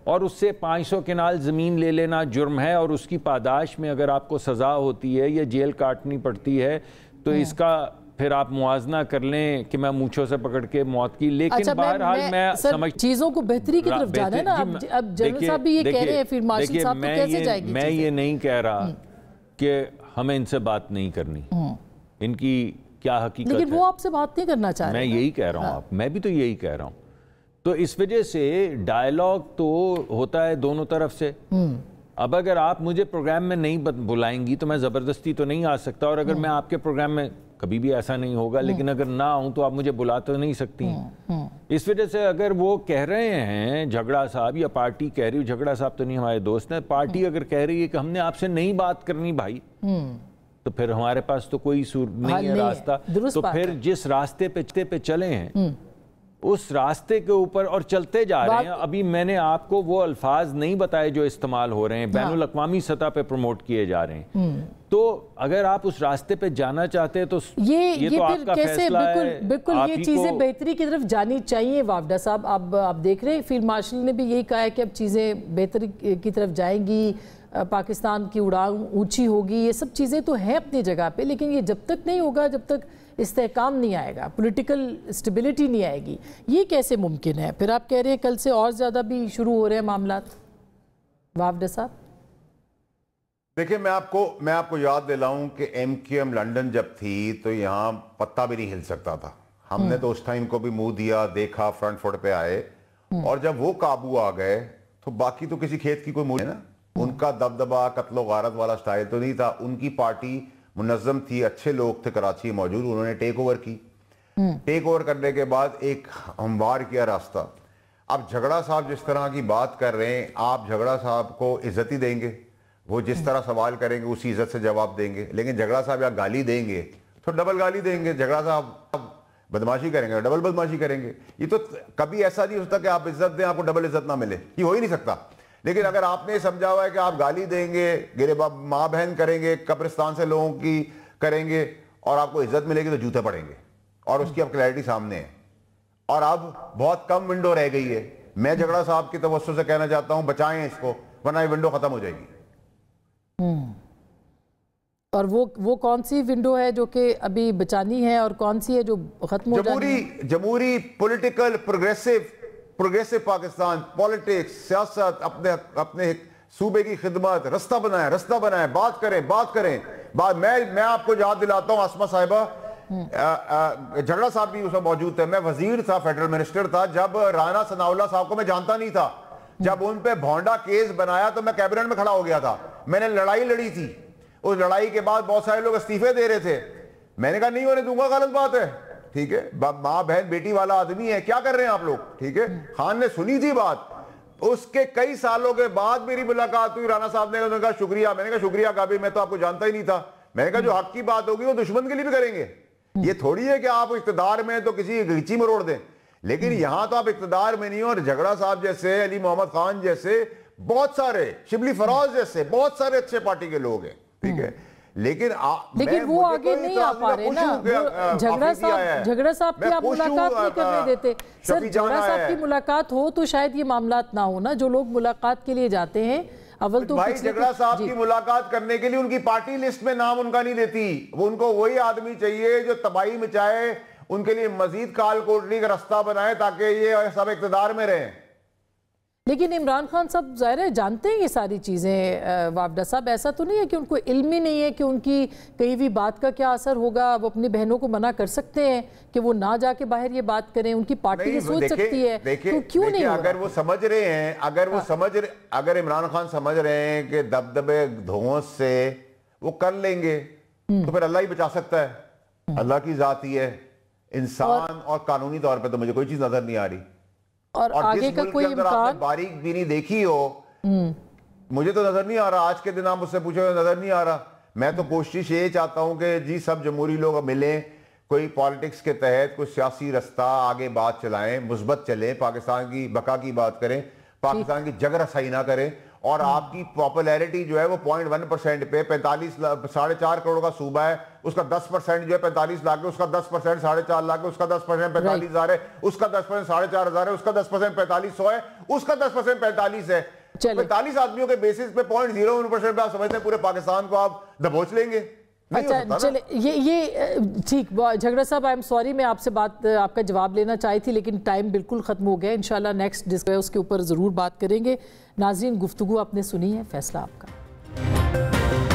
اور اس سے 500 کنال زمین لے لینا جرم ہے، اور اس کی پاداش میں اگر آپ کو سزا ہوتی ہے یا جیل کاٹنی پڑتی ہے، تو اس کا پھر آپ موازنہ کر لیں کہ میں مونچھوں سے پکڑ کے موت کی۔ لیکن بہرحال میں سمجھ چیزوں کو بہتری کی طرف جانا ہے نا، اب جنرل صاحب بھی یہ کہہ رہے ہیں، پھر مارشل صاحب تو کیسے جائے گی؟ میں یہ نہیں کہہ رہا کہ ہمیں ان سے بات نہیں کرنی، ان کی کیا حقیقت ہے، لیکن وہ آپ سے بات نہیں کرنا چاہ رہے، میں یہی کہہ رہا ہوں، میں بھی تو یہی کہہ رہا ہوں۔ تو اس وجہ سے ڈائیلاگ تو ہوتا ہے دونوں طرف سے۔ اب اگر آپ مجھے پروگرام میں نہیں بلائیں گی تو میں زبردستی تو نہیں آ سکتا، اور اگر میں آپ کے پروگرام میں کبھی بھی ایسا نہیں ہوگا، لیکن اگر نہ آؤں تو آپ مجھے بلا تو نہیں سکتی۔ اس وجہ سے اگر وہ کہہ رہے ہیں جھگڑا صاحب، یا پارٹی کہہ رہی ہو، جھگڑا صاحب تو نہیں ہمارے دوست ہیں، پارٹی اگر کہہ رہی ہے کہ ہم نے آپ سے نہیں بات کرنی بھائی، تو پھر ہمارے پاس تو کوئی نہیں ہے راستہ، تو پھر جس راستے پہ چلے ہیں اس راستے کے اوپر اور چلتے جا رہے ہیں۔ ابھی میں نے آپ کو وہ الفاظ نہیں بتائے جو استعمال ہو رہے ہیں، بین الاقوامی سطح پہ پروموٹ کیے جا رہے ہیں، تو اگر آپ اس راستے پہ جانا چاہتے ہیں تو یہ تو آپ کا فیصلہ ہے۔ بالکل یہ چیزیں بہتری کی طرف جانی چاہیے۔ واؤڈا صاحب اب آپ دیکھ رہے ہیں فیلڈ مارشل نے بھی یہی کہا ہے کہ اب چیزیں بہتری کی طرف جائیں گی، پاکستان کی اڑان اونچی ہوگی، یہ سب چیزیں تو ہیں اپنی جگہ پہ، لیکن یہ جب تک نہیں ہوگا، جب تک استحکام نہیں آئے گا، پولیٹیکل اسٹیبلٹی نہیں آئے گی، یہ کیسے ممکن ہے؟ پھر آپ کہہ رہے ہیں کل سے اور زیادہ بھی شروع ہو رہے ہیں معاملات۔ واؤڈا صاحب دیکھیں، میں آپ کو یاد دلاؤں کہ MQM لنڈن جب تھی تو یہاں پتہ بھی نہیں ہل سکتا تھا، ہم نے تو اس ٹائم کو بھی منہ دیا، دیکھا، فرنٹ فٹ پہ آئے، اور جب وہ قابو آ گئے تو باقی تو کسی کھیت کی کوئی منہ ہے نا۔ ان کا دبدبا قتل و غارت والا سٹائل تو نہیں تھا، ان کی پارٹی منظم تھی، اچھے لوگ تھے کراچی موجود، انہوں نے ٹیک اوور کی، ٹیک اوور کرنے کے بعد ایک ہموار کیا راستہ۔ اب جھگڑا صاحب جس طرح کی بات کر رہے ہیں، آپ جھگڑا صاحب کو عزت ہی دیں گے، وہ جس طرح سوال کریں گے اسی عزت سے جواب دیں گے، لیکن جھگڑا صاحب یا گالی دیں گے تو ڈبل گالی دیں گے، جھگڑا صاحب بدماشی کریں گے ڈبل بدماشی کریں گے۔ یہ تو کبھی ایسا نہیں ہوتا کہ آپ عزت دیں آپ کو ڈبل عزت نہ ملے، یہ ہو ہی نہیں سکتا۔ لیکن اگر آپ نے سمجھا ہوا ہے کہ آپ گالی دیں گے، گریبان ماں بہن کریں گے، قبرستان سے لوگوں کی کریں گے اور آپ کو عزت ملے گی تو جوتے پڑیں گے، اور اس کی اب کلیئرٹی سامنے ہے۔ اور اب بہت کم ونڈو رہ گئی ہے، میں جھگڑا صاحب کی توسط سے کہنا چاہتا ہوں بچائیں اس کو، ورنہ یہ ونڈو ختم ہو جائے گی۔ اور وہ کون سی ونڈو ہے جو کہ ابھی بچانی ہے اور کون سی ہے جو ختم ہو جانی ہے؟ جمہوری پولیٹیکل پروگریسو پاکستان، پولیٹکس، سیاست، اپنے صوبے کی خدمت، رستہ بنائیں، بات کریں۔ میں آپ کو یاد دلاتا ہوں آسمہ صاحبہ، جھگڑا صاحب بھی اس میں موجود تھے، میں وزیر تھا، فیڈرل منسٹر تھا، جب رانا ثناء اللہ صاحب کو میں جانتا نہیں تھا، جب ان پہ بھونڈا کیس بنایا تو میں کیبنٹ میں کھڑا ہو گیا تھا، میں نے لڑائی لڑی تھی، اس لڑائی کے بعد بہت سارے لوگ استعفے دے رہے تھے، میں نے کہا نہیں ہونے دوں گا، غلط بات ہے، ٹھیک ہے, ماں بہن بیٹی والا آدمی ہے, کیا کر رہے ہیں آپ لوگ, ٹھیک ہے. خان نے سنی تھی بات, اس کے کئی سالوں کے بعد میری ملاقات ہوئی, رانا صاحب نے کہا شکریہ. میں نے کہا شکریہ کابل, میں تو آپ کو جانتا ہی نہیں تھا. میں نے کہا جو حق کی بات ہوگی وہ دشمن کے لیے بھی کریں گے. یہ تھوڑی ہے کہ آپ اقتدار میں تو کسی گچی مروڑ دیں, لیکن یہاں تو آپ اقتدار میں نہیں ہو. اور جھگڑا صاحب جیسے, علی محمد خان جیسے, بہت سارے, شبلی فراز جیسے بہت سارے اچھے پارٹی کے لوگ ہیں, ٹھیک ہے, لیکن وہ آگے نہیں آ پا رہے نا. جھگڑا صاحب کی آپ ملاقات نہیں کرنے دیتے. سر جھگڑا صاحب کی ملاقات ہو تو شاید یہ معاملات نہ ہو نا. جو لوگ ملاقات کے لیے جاتے ہیں اول تو بھائی جھگڑا صاحب کی ملاقات کرنے کے لیے ان کی پارٹی لسٹ میں نام ان کا نہیں دیتی. وہ ان کو وہی آدمی چاہیے جو تباہی مچائے, ان کے لیے مزید کال کوٹری کا رستہ بنائے تاکہ یہ سب اقتدار میں رہیں. لیکن عمران خان صاحب ظاہر ہے جانتے ہیں یہ ساری چیزیں. وابڈہ صاحب ایسا تو نہیں ہے کہ ان کو علم ہی نہیں ہے کہ ان کی کہیں بھی بات کا کیا اثر ہوگا. وہ اپنی بہنوں کو منع کر سکتے ہیں کہ وہ نہ جا کے باہر یہ بات کریں, ان کی پارٹی یہ سوچ سکتی ہے, تو کیوں نہیں ہو رہا؟ اگر وہ سمجھ رہے ہیں, اگر عمران خان سمجھ رہے ہیں کہ دبدبے دھونس سے وہ کر لیں گے تو پھر اللہ ہی بچا سکتا ہے. اللہ کی ذات ہی ہے. انسان اور قانونی طور پہ تو مجھے کوئی چیز نظر نہیں آ رہی. اور آگے کا کوئی امکان باریک بھی نہیں دیکھی ہو, مجھے تو نظر نہیں آ رہا. آج کے دن آپ مجھ سے پوچھے نظر نہیں آ رہا. میں تو کوشش یہ چاہتا ہوں کہ جی سب جمہوری لوگ ملیں, کوئی پالیٹکس کے تحت کوئی سیاسی رستہ آگے بات چلائیں, مثبت چلیں, پاکستان کی بقا کی بات کریں, پاکستان کی جگ رسائی نہ کریں. اور آپ کی پاپولیرٹی جو ہے وہ 0.1% پہ 4.5 کروڑ کا صوبہ ہے, اس کا 10% جو ہے 45 لاکھ ہے, اس کا 10% 4.5 لاکھ ہے, اس کا 10% 45,000 ہے, اس کا 10% 4,500 ہے, اس کا 10% 4,500 ہے, اس کا 10% 45 ہے. 45 آدمیوں کے بیسس پہ 0.01% پہ آپ سمجھتے ہیں پورے پاکستان کو آپ دبوچ لیں گے؟ اچھا چلے یہ ٹھیک. جھگڑا صاحب آئی ایم سوری, میں آپ سے آپ کا جواب لینا چاہی تھی لیکن ٹائم بالکل ختم ہو گیا. انشاءاللہ نیکسٹ ڈسک ہے اس کے اوپر ضرور بات کریں گے. ناظرین گفتگو آپ نے سنی ہے, فیصلہ آپ کا.